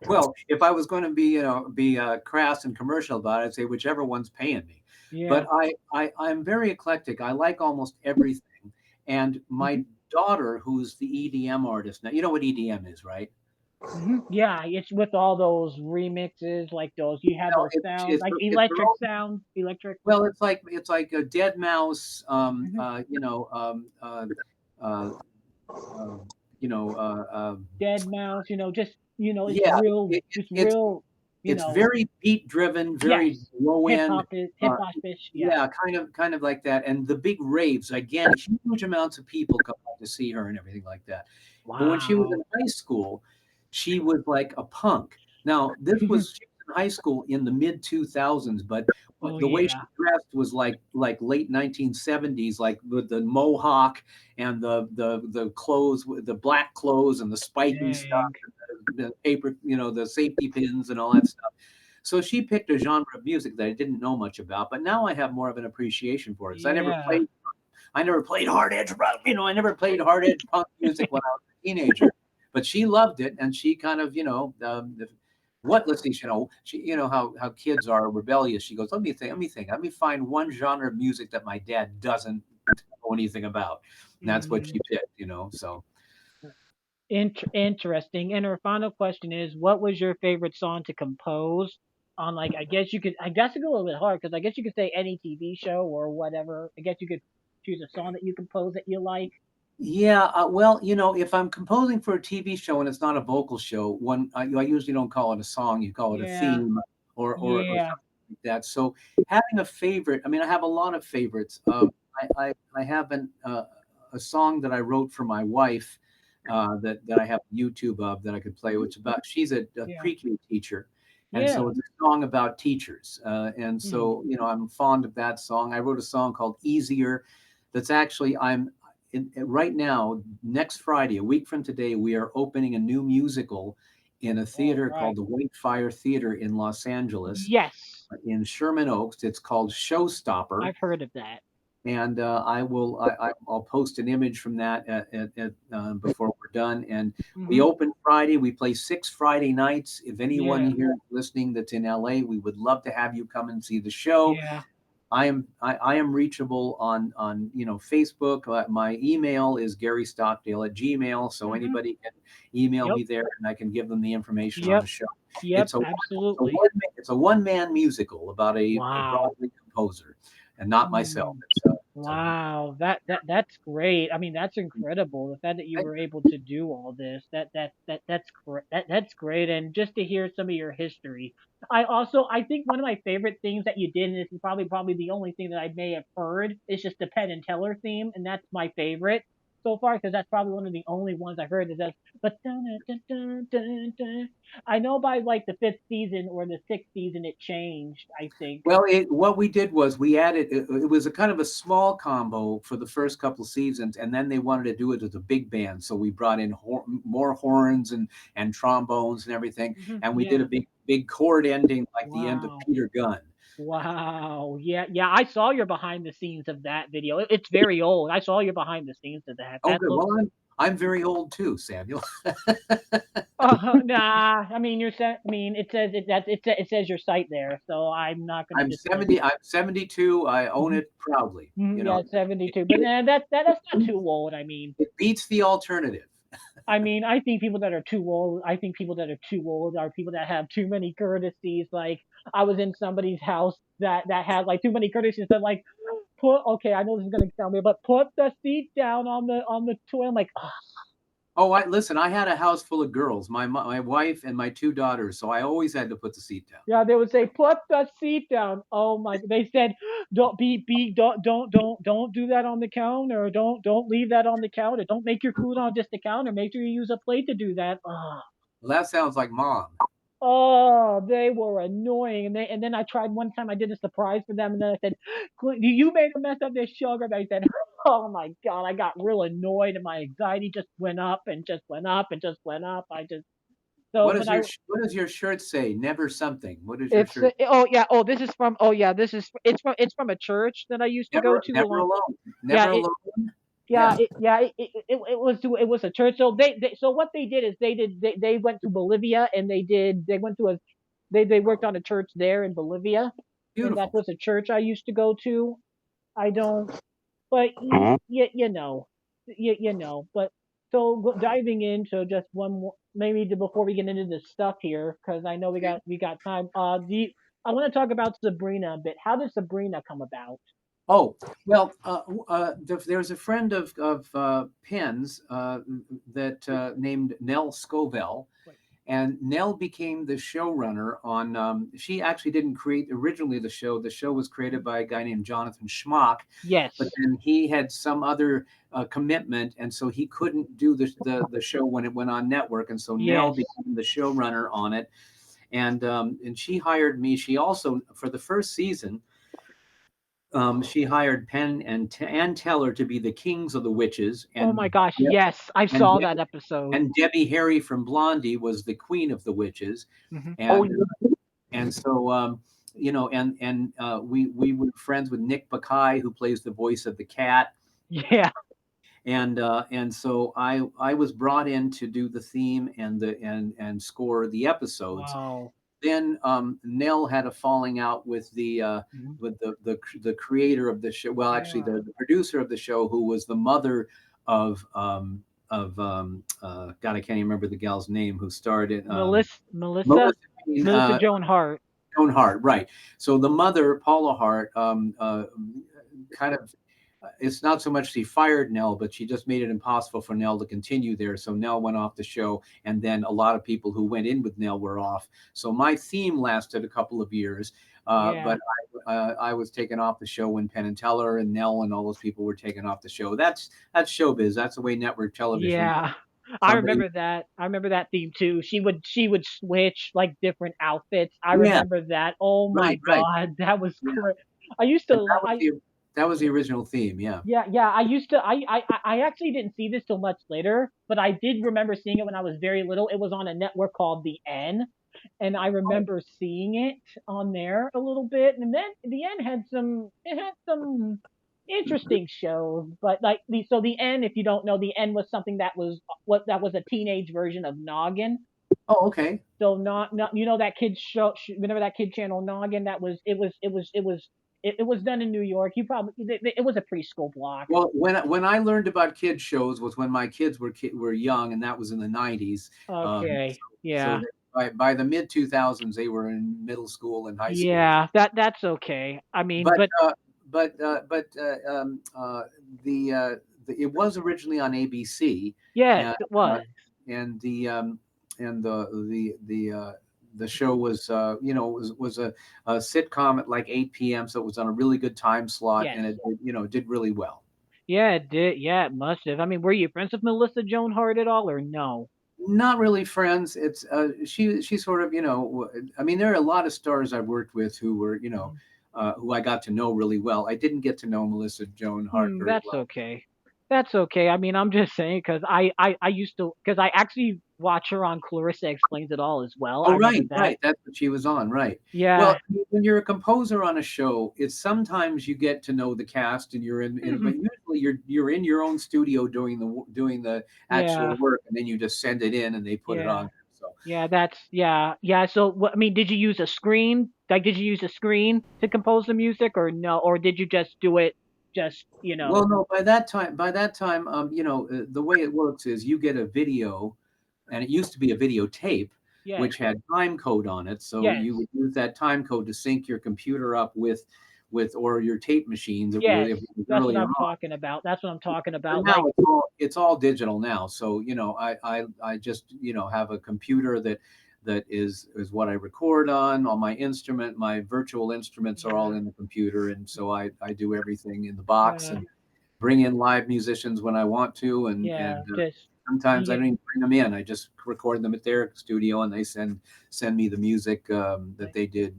Well, if I was going to be crass and commercial about it, I'd say whichever one's paying me. yeah. But I'm very eclectic. I like almost everything. And Hmm. my daughter, who's the EDM artist now, you know what EDM is, right? Hmm. Yeah, it's with all those remixes, like those. You have Well, those sounds, it's like it's her electric own. sounds, electric. Well, it's like a Dead Mouse, Hmm. uh, uh, you know, Dead Mouse. Just yeah, it, it, it's it's real. You it's know, very beat driven, very yes, low end. hip Uh, hop ish. Yeah. yeah, kind of like that. And the big raves, again, huge amounts of people come out to see her and everything like that. But when she was in Wow. high school, she was like a punk. Now, she was in high school in the mid 2000s, but Oh the way she yeah. dressed was like late 1970s, like with the mohawk and the clothes, the black clothes and the spiky stuff, Dang. and the paper, the safety pins and all that stuff. So she picked a genre of music that I didn't know much about, but now I have more of an appreciation for it because Yeah. I never played hard edge rock, I never played hard edge punk music when I was a teenager, but she loved it, and she kind of, let's see, she, how kids are rebellious. She goes, let me find one genre of music that my dad doesn't know anything about, and that's what Mhm. she picked, so. Interesting. And our final question is, what was your favorite song to compose on, like, I guess you could, I guess it's a little bit hard because I guess you could say any TV show or whatever. I guess you could choose a song that you compose that you like. Yeah, well, if I'm composing for a TV show and it's not a vocal show, I usually don't call it a song. You call it a Yeah, theme, or yeah, something like that. So having a favorite, I mean, I have a lot of favorites. I have a song that I wrote for my wife, that I have YouTube of that I could play, which about she's a yeah, pre-K teacher, and yeah. so it's a song about teachers. And Hmm. so I'm fond of that song. I wrote a song called Easier. That's actually right now, next Friday, a week from today, we are opening a new musical in a All theater called right. the Whitefire Theater in Los Angeles, Yes, in Sherman Oaks. It's called Showstopper, I've heard of that. and I'll post an image from that before we're done. And we Hmm. open Friday. We play 6 Friday nights. If anyone Yeah, here listening that's in LA, we would love to have you come and see the show. yeah. I am reachable on Facebook. My email is GaryStockdale@gmail, so Hmm. anybody can email Yep, me there, and I can give them the information on yep, the show. yep. It's a Absolutely. it's a one man musical about a Wow. Broadway composer, and not myself. Mm. It's a Wow, that's great. I mean, that's incredible. The fact that you were able to do all this, that's great. That's great. And just to hear some of your history, I think one of my favorite things that you did, and this is probably the only thing that I may have heard, is just the Penn and Teller theme, and that's my favorite so far because that's probably one of the only ones I've heard. Is that but dun, dun, dun, dun, dun. I know by like the fifth season or the sixth season it changed. I think. Well, what we did was we added. It was a kind of a small combo for the first couple of seasons, and then they wanted to do it as a big band, so we brought in more horns and trombones and everything, Hmm. and we did a Yeah. big chord ending like the end of Wow. Peter Gunn. Wow. Yeah, yeah. I saw your behind the scenes of that video. It's very old. I saw your behind the scenes of that. Oh, That good. looks. Well, I'm very old too, Samuel. Nah. I mean, I mean, it says it says your site there, so I'm not gonna I'm dispute 70. I'm 72. I it. own it proudly. Yeah, 72. But that's not too old. I mean, It beats the alternative. I think people that are too old. I think people that are too old are people that have too many courtesies. Like I was in somebody's house that had like too many courtesies. That like put okay. I know this is gonna sound weird, but put the seat down on the toy. I'm like, oh, Oh, I listen. I had a house full of girls, my wife and my two daughters, so I always had to put the seat down. yeah. They would say put the seat down. Oh my. They said don't do that on the counter. Don't leave that on the counter. Don't make your food on just the counter. Make sure you use a plate to do that. Oh. Well, that sounds like mom. Oh, they were annoying, and then I tried one time. I did a surprise for them, and then I said, You made a mess of this sugar." And I said, "Oh my god!" I got real annoyed, and my anxiety just went up and just went up and just went up. I just so, but I What does your shirt say? Never something. What does your it's shirt? oh yeah this is from oh yeah this is it's from a church that I used to go to a Never long alone. yeah Never alone. yeah, Yeah. it was a church. So so what they did is they went to Bolivia and they went to a they worked on a church there in Bolivia, and that Beautiful. was a church I used to go to. I don't, but you know, you know, but so diving into just one more maybe before we get into this stuff here because I know we got time. I want to talk about Sabrina a bit. How did Sabrina come about? Oh, well, there's a friend of Penn's that named Nell Scovell, Wait. and Nell became the showrunner on. She actually didn't create originally the show. The show was created by a guy named Jonathan Schmock, but Yes, then he had some other commitment, and so he couldn't do the show when it went on network, and so Nell yes. became the showrunner on it, and she hired me. She also for the first season. She hired Penn and Teller to be the kings of the witches, Oh my gosh, yes, I and saw that episode. Debbie Harry from Blondie was the queen of the witches, Hmm. and so we were friends with Nick Bakay, who plays the voice of the cat, Yeah. and so I was brought in to do the theme and score the episodes. Wow. Then Nell had a falling out with Mhm. the creator of the show. Well, actually, Yeah. the producer of the show, who was the mother of God, I can't even remember the gal's name who starred in Melissa, Melissa, Melissa Jean, Melissa Joan Hart. Joan Hart, right? So the mother, Paula Hart, kind of. It's not so much she fired Nell, but she just made it impossible for Nell to continue there. So Nell went off the show, and then a lot of people who went in with Nell were off. So my theme lasted a couple of years, Yeah, but I was taken off the show when Penn and Teller and Nell and all those people were taken off the show. That's showbiz. That's the way network television. yeah. I Somebody, remember that. I remember that theme too. She would switch like different outfits. I yeah, remember that. Oh my right, right, God, that was yeah. great. I used And to. I that was the original theme. Yeah. Yeah, yeah. I used to. I actually didn't see this till much later, but I did remember seeing it when I was very little. It was on a network called the N, and I remember seeing it on there a little bit. And then the N had some. It had some interesting shows, but like the N, if you don't know, the N was something that was what that was a teenage version of Noggin. Oh, okay. So not you know that kid show whenever that kid channel Noggin that was it was done in New York. You probably it was a preschool block. Well, when I learned about kids shows was when my kids were young, and that was in the '90s. Okay. So Yeah. by the mid 2000s, they were in middle school and high school. Yeah. That's okay. I mean, But but it was originally on ABC, yes, and it was. uh, and the show was was a sitcom at like 8 p.m. So it was on a really good time slot, Yes. and it did really well. Yeah, it did. Yeah, it must have. I mean, were you friends with Melissa Joan Hart at all or no? Not really friends. It's she sort of I mean, there are a lot of stars I've worked with who were Mhm. who I got to know really well. I didn't get to know Melissa Joan Hart very That's well. okay. That's okay. I mean, I'm just saying because I used to because I actually watch her on Clarissa Explains It All as well. I Oh, remember right, that. right. That's what she was on, right. Well, Yeah. when you're a composer on a show, it's sometimes you get to know the cast and you're in but Mhm. usually you're in your own studio doing the actual Yeah. work, and then you just send it in and they put it Yeah. on. So, Yeah, that's yeah, yeah. So, what I mean, did you use a screen? Like, did you use a screen to compose the music, or no? Or did you just do it? Just well, no, by that time, the way it works is you get a video, and it used to be a videotape, yes, which had time code on it. So yes, you would use that time code to sync your computer up with or your tape machines. yes. If it was That's what earlier I'm on. talking about. That's what I'm talking But about. now Like, it's all digital now. So I just have a computer that is what I record on. All my instrument, my virtual instruments are all yeah, in the computer, and so I do everything in the box yeah, and bring in live musicians when I want to, and yeah. Just sometimes I yeah, don't even bring them in. I just record them at their studio, and they send me the music that like, they did,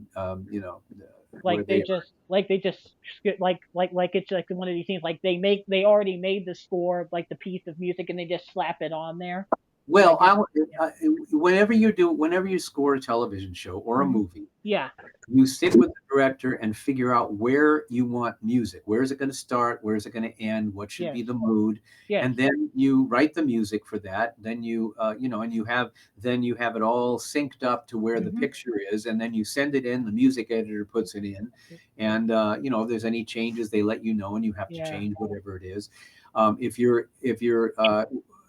where they are. like they just like it's like one of these things. Like they already made the score, like the piece of music, and they just slap it on there. Well, Like just yeah, I, whenever you score a television show or a mhm, movie, yeah, you sit with the director and figure out where you want music. Where is it going to start? Where is it going to end? What should yes, be the mood? yes. And then you write the music for that. Then and you have it all synced up to where the Hmm. picture is, and then you send it in. The music editor puts it in, and if there's any changes, they let you know, and you have to Yeah. change whatever it is.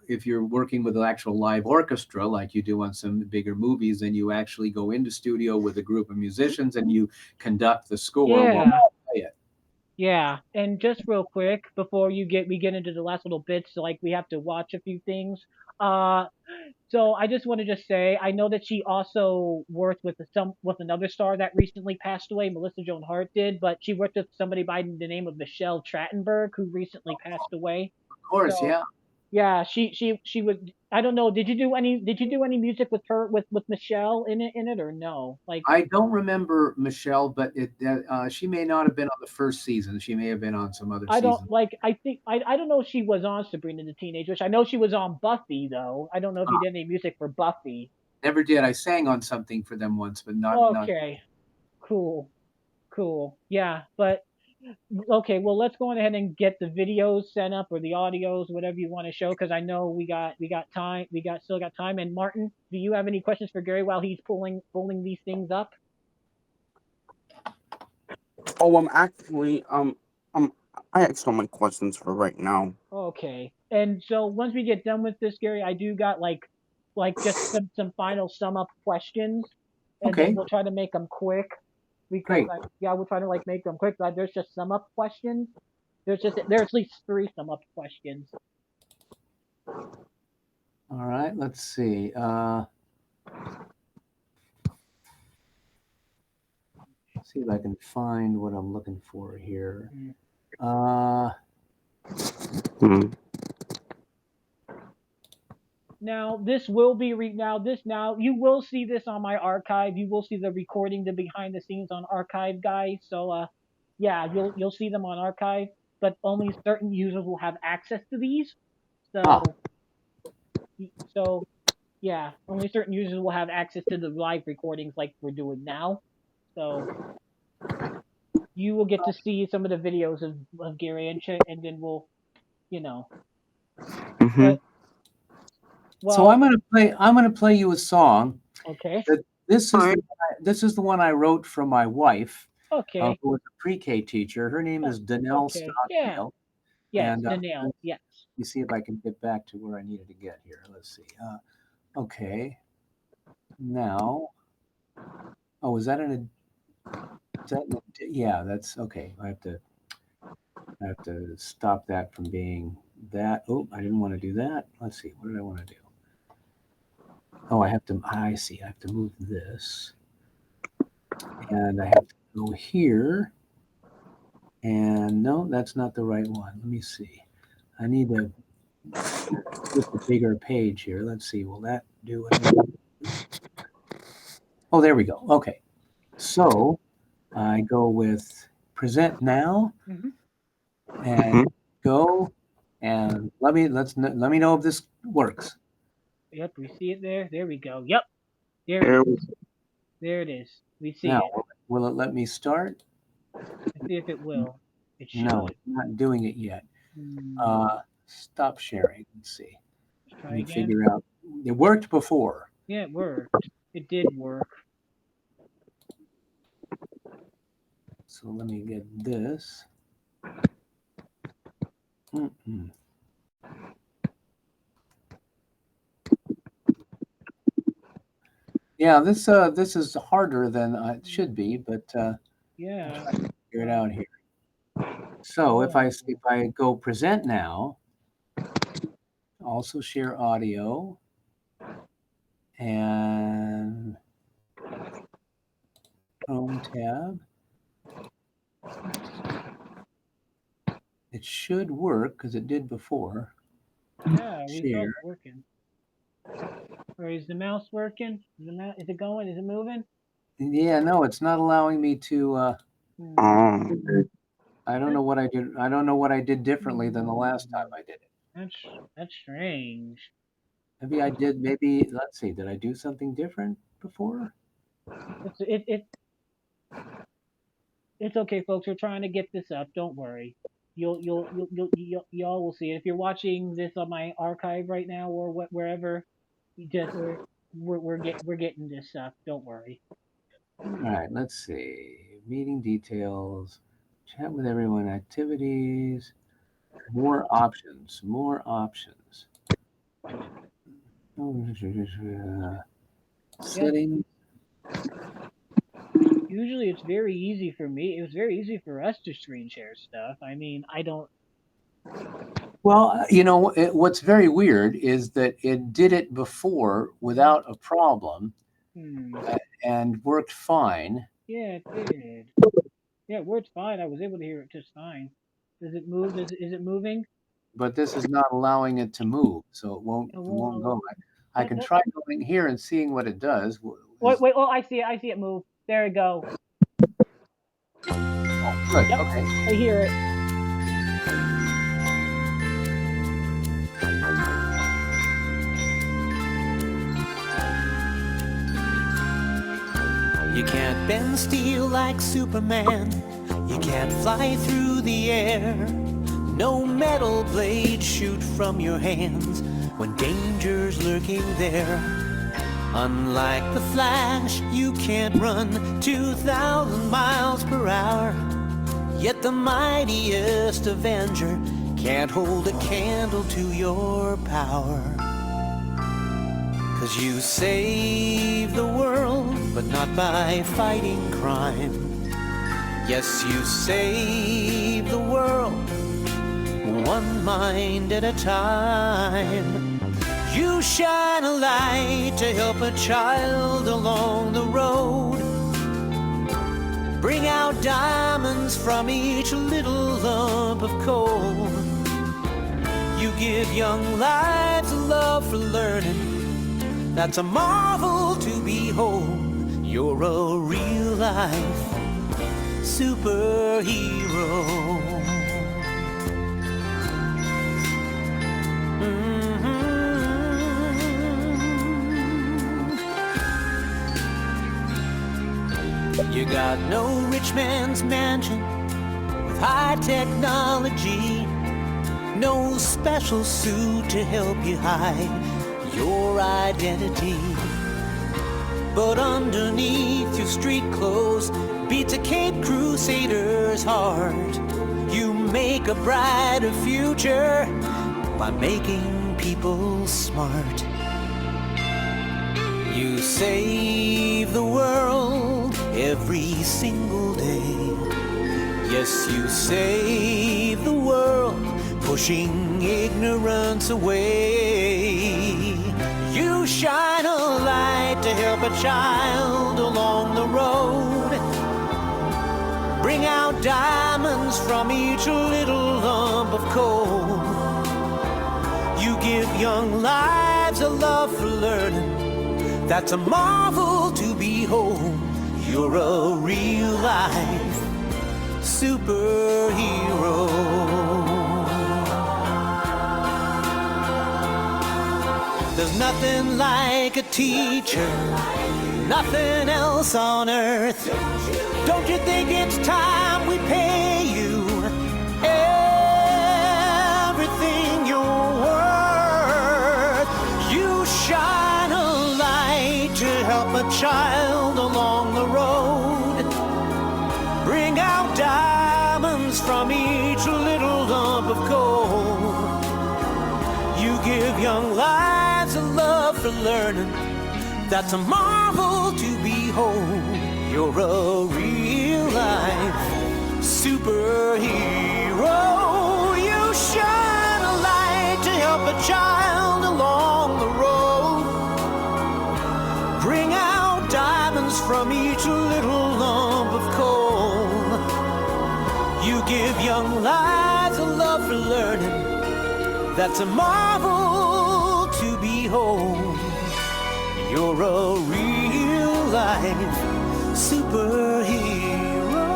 If you're working with an actual live orchestra like you do on some bigger movies, then you actually go into studio with a group of musicians and you conduct the score while Yeah. they play it. Yeah. And just real quick before we get into the last little bits, like we have to watch a few things. Uh so I just want to just say I know that she also worked with with another star that recently passed away, Melissa Joan Hart did, but she worked with somebody by the name of Michelle Trachtenberg who recently passed away. Of course, So yeah. yeah, she would. I don't know. Did you do any music with her with Michelle in it or no? Like I don't remember Michelle, but she may not have been on the first season. She may have been on some other I don't season. like. I think I don't know if she was on Sabrina the Teenage Witch. I know she was on Buffy though. I don't know if you did any music for Buffy. Never did. I sang on something for them once, but not. Okay, cool, cool. Yeah, but okay. Well, let's go on ahead and get the videos sent up or the audios, whatever you want to show, because I know we got time. We got still got time. And Martin, do you have any questions for Gary while he's pulling these things up? Oh, I'm actually I have so many questions for right now. Okay. And so once we get done with this, Gary, I do got like just some final sum up questions, and then Okay, we'll try to make them quick because great. yeah, we'll try to like make them quick. But there's just sum up questions. There's at least three sum up questions. All right, let's see. See if I can find what I'm looking for here. Hmm. Now this will be now you will see this on my archive. You will see the recording, the behind the scenes on archive, guys. So yeah, you'll see them on archive, but only certain users will have access to these. Ah, So so yeah, only certain users will have access to the live recordings like we're doing now. So you will get to see some of the videos of Gary and then we'll you know. Hmm. But so well, I'm gonna play you a song. okay, That All right. this is the one I wrote for my wife, okay, who was a pre-K teacher. Her name is Danelle okay, yeah, Stockdale, yes, and the nail, yes. let me see if I can get back to where I needed to get here. Let's see. Okay, now. Oh, is that yeah, that's okay. I have to stop that from being that. Oh, I didn't want to do that. Let's see. What did I want to do? Oh, I see. I have to move this. And I have to go here. And no, that's not the right one. Let me see. I need to flip a bigger page here. Let's see. Will that do it? Oh, there we go. Okay. So I go with present now Hmm. and Hmm. go and let me know if this works. Yep, we see it there. There we go. Yep, there it There is. There it is. We see Now, it. will it let me start? Let's see if it will. It No, should. it's not doing it yet. Hmm. Stop sharing. Let's see. Let's Let try me again. figure out. It worked before. Yeah, it worked. It did work. So let me get this. Mm-mm. Yeah, this is harder than it should be, but Yeah. figure it Uh, out here. So oh. if I go present now, also share audio and Chrome tab. It should work because it did before. Yeah, we saw Share. it working. Or is the mouse working? Is it going? Is it moving? Yeah, no, it's not allowing me to. Hmm. Oh. I don't know That, what I did. I don't know what I did differently than the last time I did it. that's that's strange. Maybe I did. Maybe let's see. Did I do something different before? It it's okay, folks. We're trying to get this up. Don't worry. Y'all will see it. If you're watching this on my archive right now or wherever, you just we're getting this up. Don't worry. All right. Let's see. Meeting details. Chat with everyone. Activities. More options. More options. Yeah. Settings. Usually it's very easy for me. It was very easy for us to screen share stuff. I mean, I don't. Well, what's very weird is that it did it before without a problem Hmm. and worked fine. Yeah, it did. Yeah, word's fine. I was able to hear it just fine. Does it move? Is it moving? But this is not allowing it to move, so It it won't. won't go. I can try going here and seeing what it does. Wait, wait. Oh, I see it. I see it move. There we go. Good. Yep, Okay. I hear it. You can't bend steel like Superman. You can't fly through the air. No metal blade shoot from your hands when danger's lurking there. Unlike the Flash, you can't run 2,000 miles per hour. Yet the mightiest Avenger can't hold a candle to your power. 'Cause you save the world, but not by fighting crime. Yes, you save the world, one mind at a time. You shine a light to help a child along the road. Bring out diamonds from each little lump of coal. You give young lives a love for learning. That's a marvel to behold. You're a real life superhero. You got no rich man's mansion with high technology, no special suit to help you hide your identity. But underneath your street clothes beats a Cape Crusader's heart. You make a brighter future by making people smart. You save the world every single day. Yes, you save the world, pushing ignorance away. You shine a light to help a child along the road. Bring out diamonds from each little lump of coal. You give young lives a love for learning. That's a marvel to behold. You're a real life superhero. There's nothing like a teacher, nothing else on earth. Don't you think it's time we pay you everything you're worth? You shine a light to help a child along the road. Bring out diamonds from each little lump of coal. You give young lives a love for learning. That's a marvel to behold. You're a real life superhero. You shine a light to help a child along the road. Bring out diamonds from each little lump of coal. You give young lives a love for learning. That's a marvel to behold. You're a real life superhero.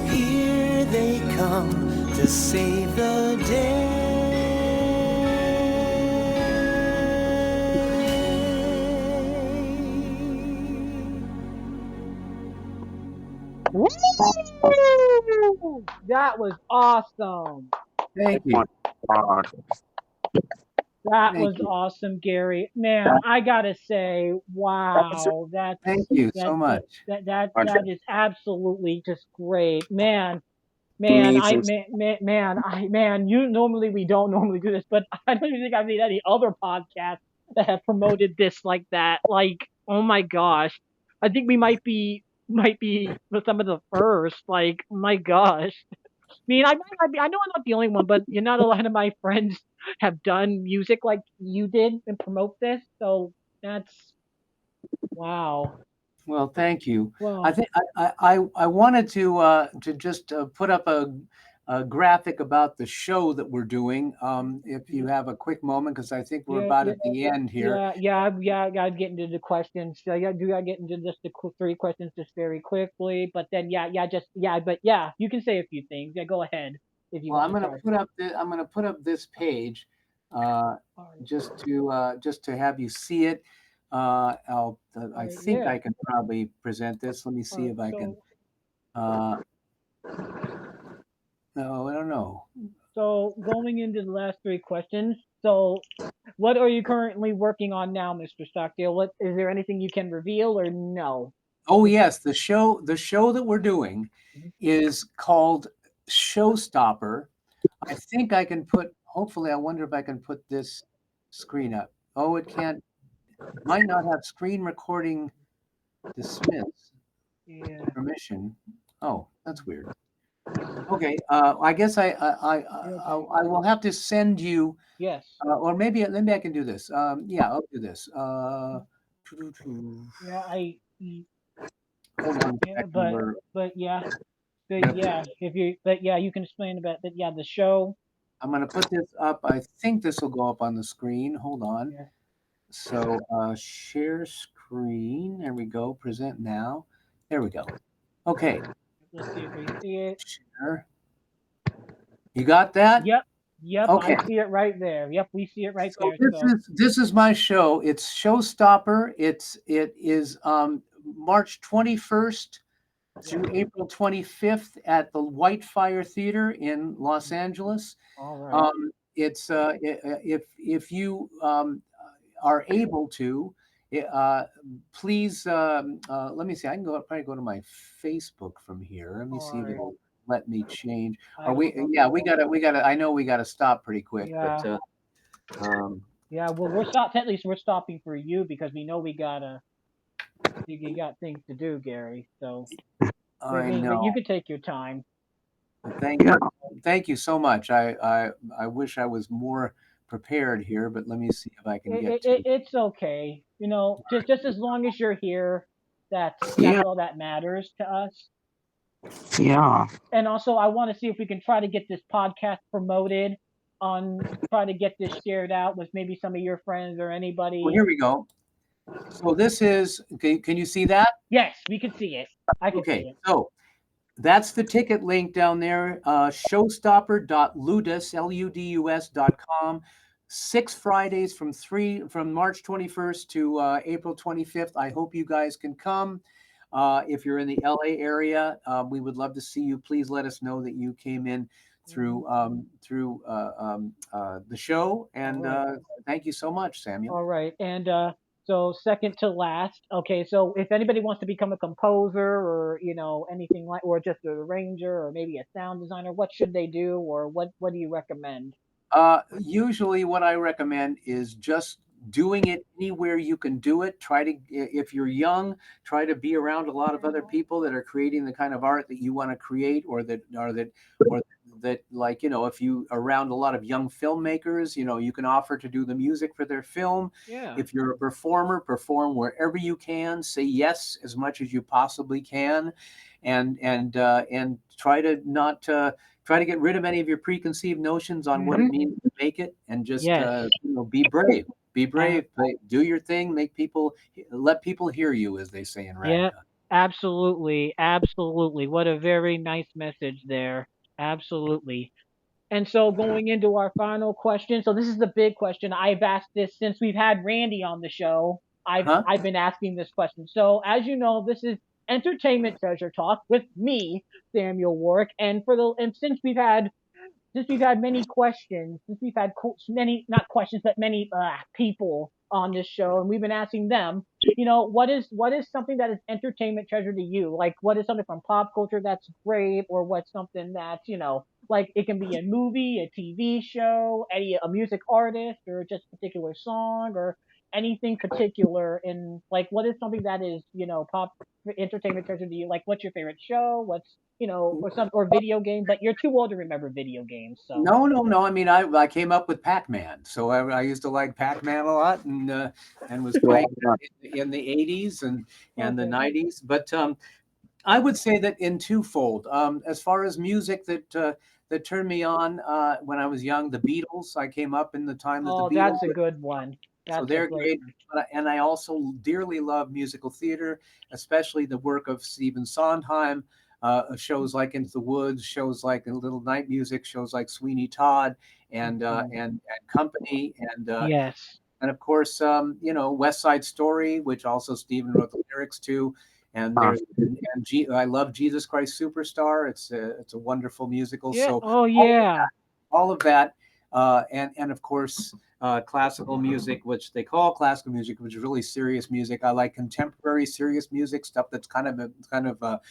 Here they come to save the day. Woo! That was awesome. Thank you. God. That Thank was you. awesome, Gary. Man, I gotta say, wow, Thank you so that much. that is absolutely just great, man. Amazing. You normally we don't normally do this, but I don't even think I've seen any other podcast that have promoted this like that. Like, oh my gosh, I think we might be some of the first. Like, my gosh. I know I'm not the only one, but not a lot of my friends have done music like you did and promote this. So that's wow. Well, thank you. I Well, think I wanted to just put up a graphic about the show that we're doing. If you have a quick moment, because I think we're yeah, about yeah, at the end here. I gotta get into the questions. So yeah, do I get into just the three questions just very quickly? But then but yeah, you can say a few things. Yeah, go ahead if you Well, want to start. I'm going to put up this page uh, All just to have you see it. I right, think yeah. I can probably present this. Let me All see right, if I can. so Uh, no, I don't know. going into the last three questions. So, what are you currently working on now, Mr. Stockdale? What is there anything you can reveal or no? Oh yes, the show that we're doing Mhm. is called Showstopper. I think I can put. Hopefully, I wonder if I can put this screen up. Oh, it can't. Might not have screen recording dismiss Yeah. permission. Oh, that's weird. Okay, I guess You're okay. I will have to send you, Yes. or maybe I can do this. Yeah, I'll do this. Yeah. Hold on a Yeah. second. But yeah. But Yep. yeah. If you. But yeah, you can explain about. But yeah, the show. I'm going to put this up. I think this will go up on the screen. Hold on. Yeah. So share screen. There we go. Present now. There we go. Okay. Let's see if we see it. Share. You got that? Yep. Yep. I Okay. see it right there. Yep. We see it right So there. this So. is this is my show. It's Showstopper. It is March 21st through Yeah. April 25th at the Whitefire Theater in Los Angeles. All right. It's if you are able to, please let me see. I can probably go to my Facebook from here. Let me All see if right. it'll let me change. I Are we? don't know. Yeah, we gotta. I know we gotta stop pretty quick, but Yeah. um, Yeah. Well, we're stop. At least we're stopping for you because we know you got things to do, Gary. So. I I mean, but you know. could take your time. Thank you. Thank you so much. I wish I was more prepared here, but let me see if I can get to. It's okay. Just as long as you're here, that's Yeah, all that matters to us. yeah, And also, I want to see if we can try to get this podcast promoted try to get this shared out with maybe some of your friends or Well, anybody. here we go. So this is. Can you see that? Yes, we can see it. I can Okay. see it. So that's the ticket link down there. Showstopper.ludus ludus.com. 6 Fridays from March 21st to April 25th. I hope you guys can come. If you're in the LA area, we would love to see you. Please let us know that you came in Mhm. through the show. All And right. thank you so much, Samuel. All right. And so second to last. Okay, so if anybody wants to become a composer or, anything like or just an arranger or maybe a sound designer, what should they do or what do you recommend? Usually, what I recommend is just doing it anywhere you can do it. If you're young, try to be around a lot of other people that are creating the kind of art that you want to create, or that, like, if you around a lot of young filmmakers, you can offer to do the music for their film. Yeah. If you're a performer, perform wherever you can. Say yes as much as you possibly can, and try to not. Try to get rid of any of your preconceived notions on what it Hmm. means to make it, and just Yes. be brave. Be Ab- brave. Do your thing. Let people hear you, as they say in yeah. ragtime. Absolutely. Absolutely. What a very nice message there. Absolutely. And so going into our final question, so this is the big question. I've asked this since we've had Randy on the show. Huh? I've been asking this question. So as you know, this is Entertainment Treasure Talk with me, Samuel Warwick, and since we've had many questions, since we've had many not questions but many people on this show, and we've been asking them, what is something that is entertainment treasure to you? Like, what is something from pop culture that's great, or what's something that's like it can be a movie, a TV show, a music artist, or just a particular song, or anything particular in like what is something that is pop entertainment treasure to you? Like, what's your favorite show? What's or video game, but you're too old to remember video games. So No, no, no. I mean, I came up with Pac-Man, so I used to like Pac-Man a lot, and was well, playing in the 80s and the okay. 90s. But I would say that in twofold. As far as music that turned me on when I was young, the Beatles. I came up in the time that the Oh, Beatles. that's a good one. So That's a they're great great. one. And I also dearly love musical theater, especially the work of Stephen Sondheim. Shows like Into the Woods, shows like Little Night Music, shows like Sweeney Todd Mhm. and Company, Yes. and of course, West Side Story, which also Stephen wrote the lyrics to. And uh, I love Jesus Christ Superstar. It's a wonderful musical. Yeah. So Oh all yeah. all of that. and of course classical music, which they call classical music, which is really serious music. I like contemporary serious music, stuff that's kind of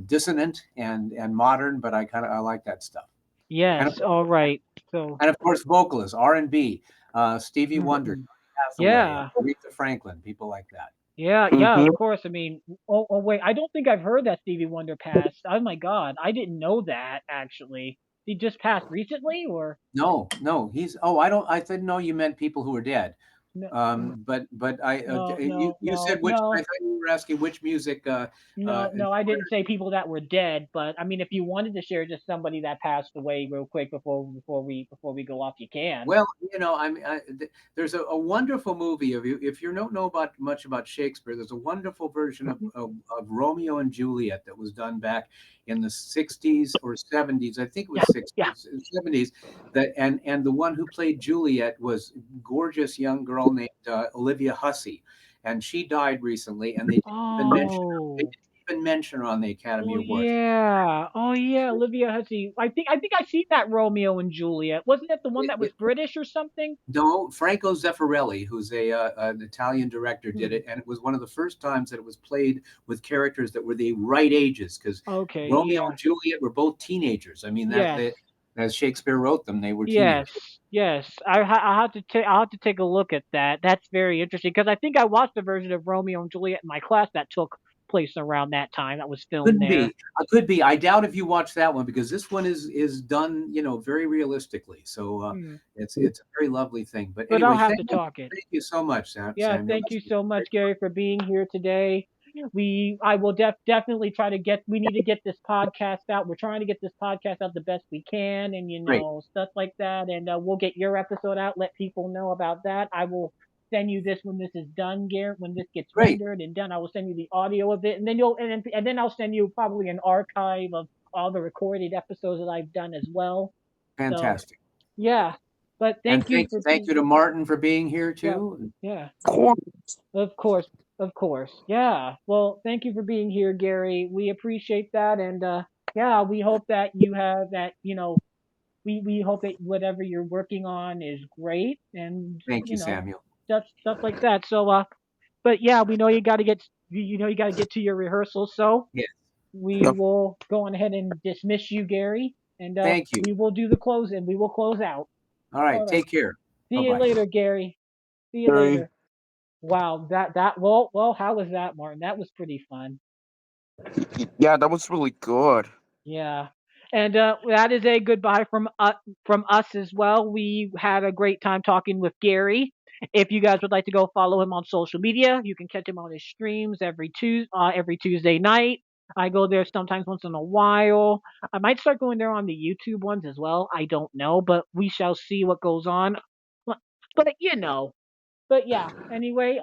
dissonant and modern, but I like that stuff. Yes. All right. So. And of course, vocalists, R&B, Stevie Wonder, Mhm. Hathaway, Yeah. Aretha Franklin, people like that. Yeah. Mhm. Of course. I mean, oh wait, I don't think I've heard that Stevie Wonder passed. Oh my God, I didn't know that actually. He just passed recently, or No, he's. Oh, I didn't know you meant people who are dead. no? But you said which. I No. thought you were asking which music. No, I didn't say people that were dead, but I mean, if you wanted to share just somebody that passed away real quick before we go off, you can. Well, there's a wonderful movie of you. If you don't know much about Shakespeare, there's a wonderful version of Romeo and Juliet that was done back in the 60s or 70s. I think it was Yeah. 60s, 70s. And the one who played Juliet was a gorgeous young girl named Olivia Hussey, and she died recently. And they didn't even mention her on the Academy Awards. Oh yeah, Olivia Hussey. I think I seen that Romeo and Juliet. Wasn't it the one that was British or something? No, Franco Zeffirelli, who's an Italian director, did it, and it was one of the first times that it was played with characters that were the right ages, because Okay, Romeo yeah. and Juliet were both teenagers. I mean, Yes. as Shakespeare wrote them, they were teenagers. Yes. I'll have to take a look at that. That's very interesting because I think I watched a version of Romeo and Juliet in my class that took place around that time that was filmed there. Could be. I doubt if you watch that one, because this one is done, very realistically. So it's a very lovely thing. But anyway, I'll have to talk it. Thank you so much, Samuel. Thank you so much, Gary, for being here today. I will definitely try to we need to get this podcast out. We're trying to get this podcast out the best we can, and stuff like that. And we'll get your episode out, let people know about that. I will send you this when this is done, Gary. When this gets rendered and done, I will send you the audio of it, and then I'll send you probably an archive of all the recorded episodes that I've done as well. Fantastic. So, yeah. But thank you to Martin for being here too. Yeah. Of course. Yeah. Well, thank you for being here, Gary. We appreciate that, and we hope that you have that. We hope that whatever you're working on is great, and thank you, Samuel. Stuff like that. So, but yeah, we know you got to get to your rehearsal. So yes, we will go on ahead and dismiss you, Gary, and thank you. We will do the close, and we will close out. All right. Take care. See you later, Gary. See you later. Wow, well, how was that, Martin? That was pretty fun. Yeah, that was really good. Yeah. And that is a goodbye from us as well. We had a great time talking with Gary. If you guys would like to go follow him on social media, you can catch him on his streams every Tuesday night. I go there sometimes once in a while. I might start going there on the YouTube ones as well. I don't know, but we shall see what goes on. But But yeah, anyway,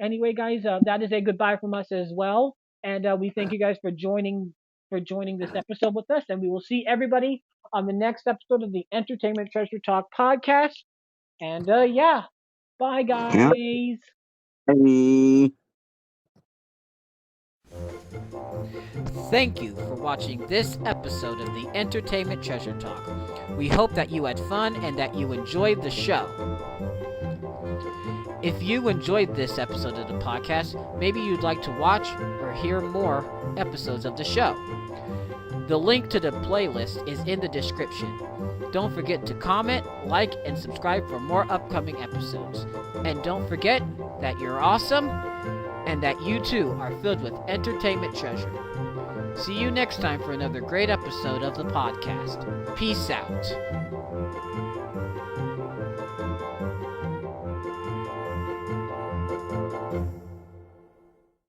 anyway, guys, that is a goodbye from us as well, and we thank you guys for joining this episode with us, and we will see everybody on the next episode of the Entertainment Treasure Talk podcast. And bye, guys. Hey. Thank you for watching this episode of the Entertainment Treasure Talk. We hope that you had fun and that you enjoyed the show. If you enjoyed this episode of the podcast, maybe you'd like to watch or hear more episodes of the show. The link to the playlist is in the description. Don't forget to comment, like, and subscribe for more upcoming episodes. And don't forget that you're awesome and that you too are filled with entertainment treasure. See you next time for another great episode of the podcast. Peace out.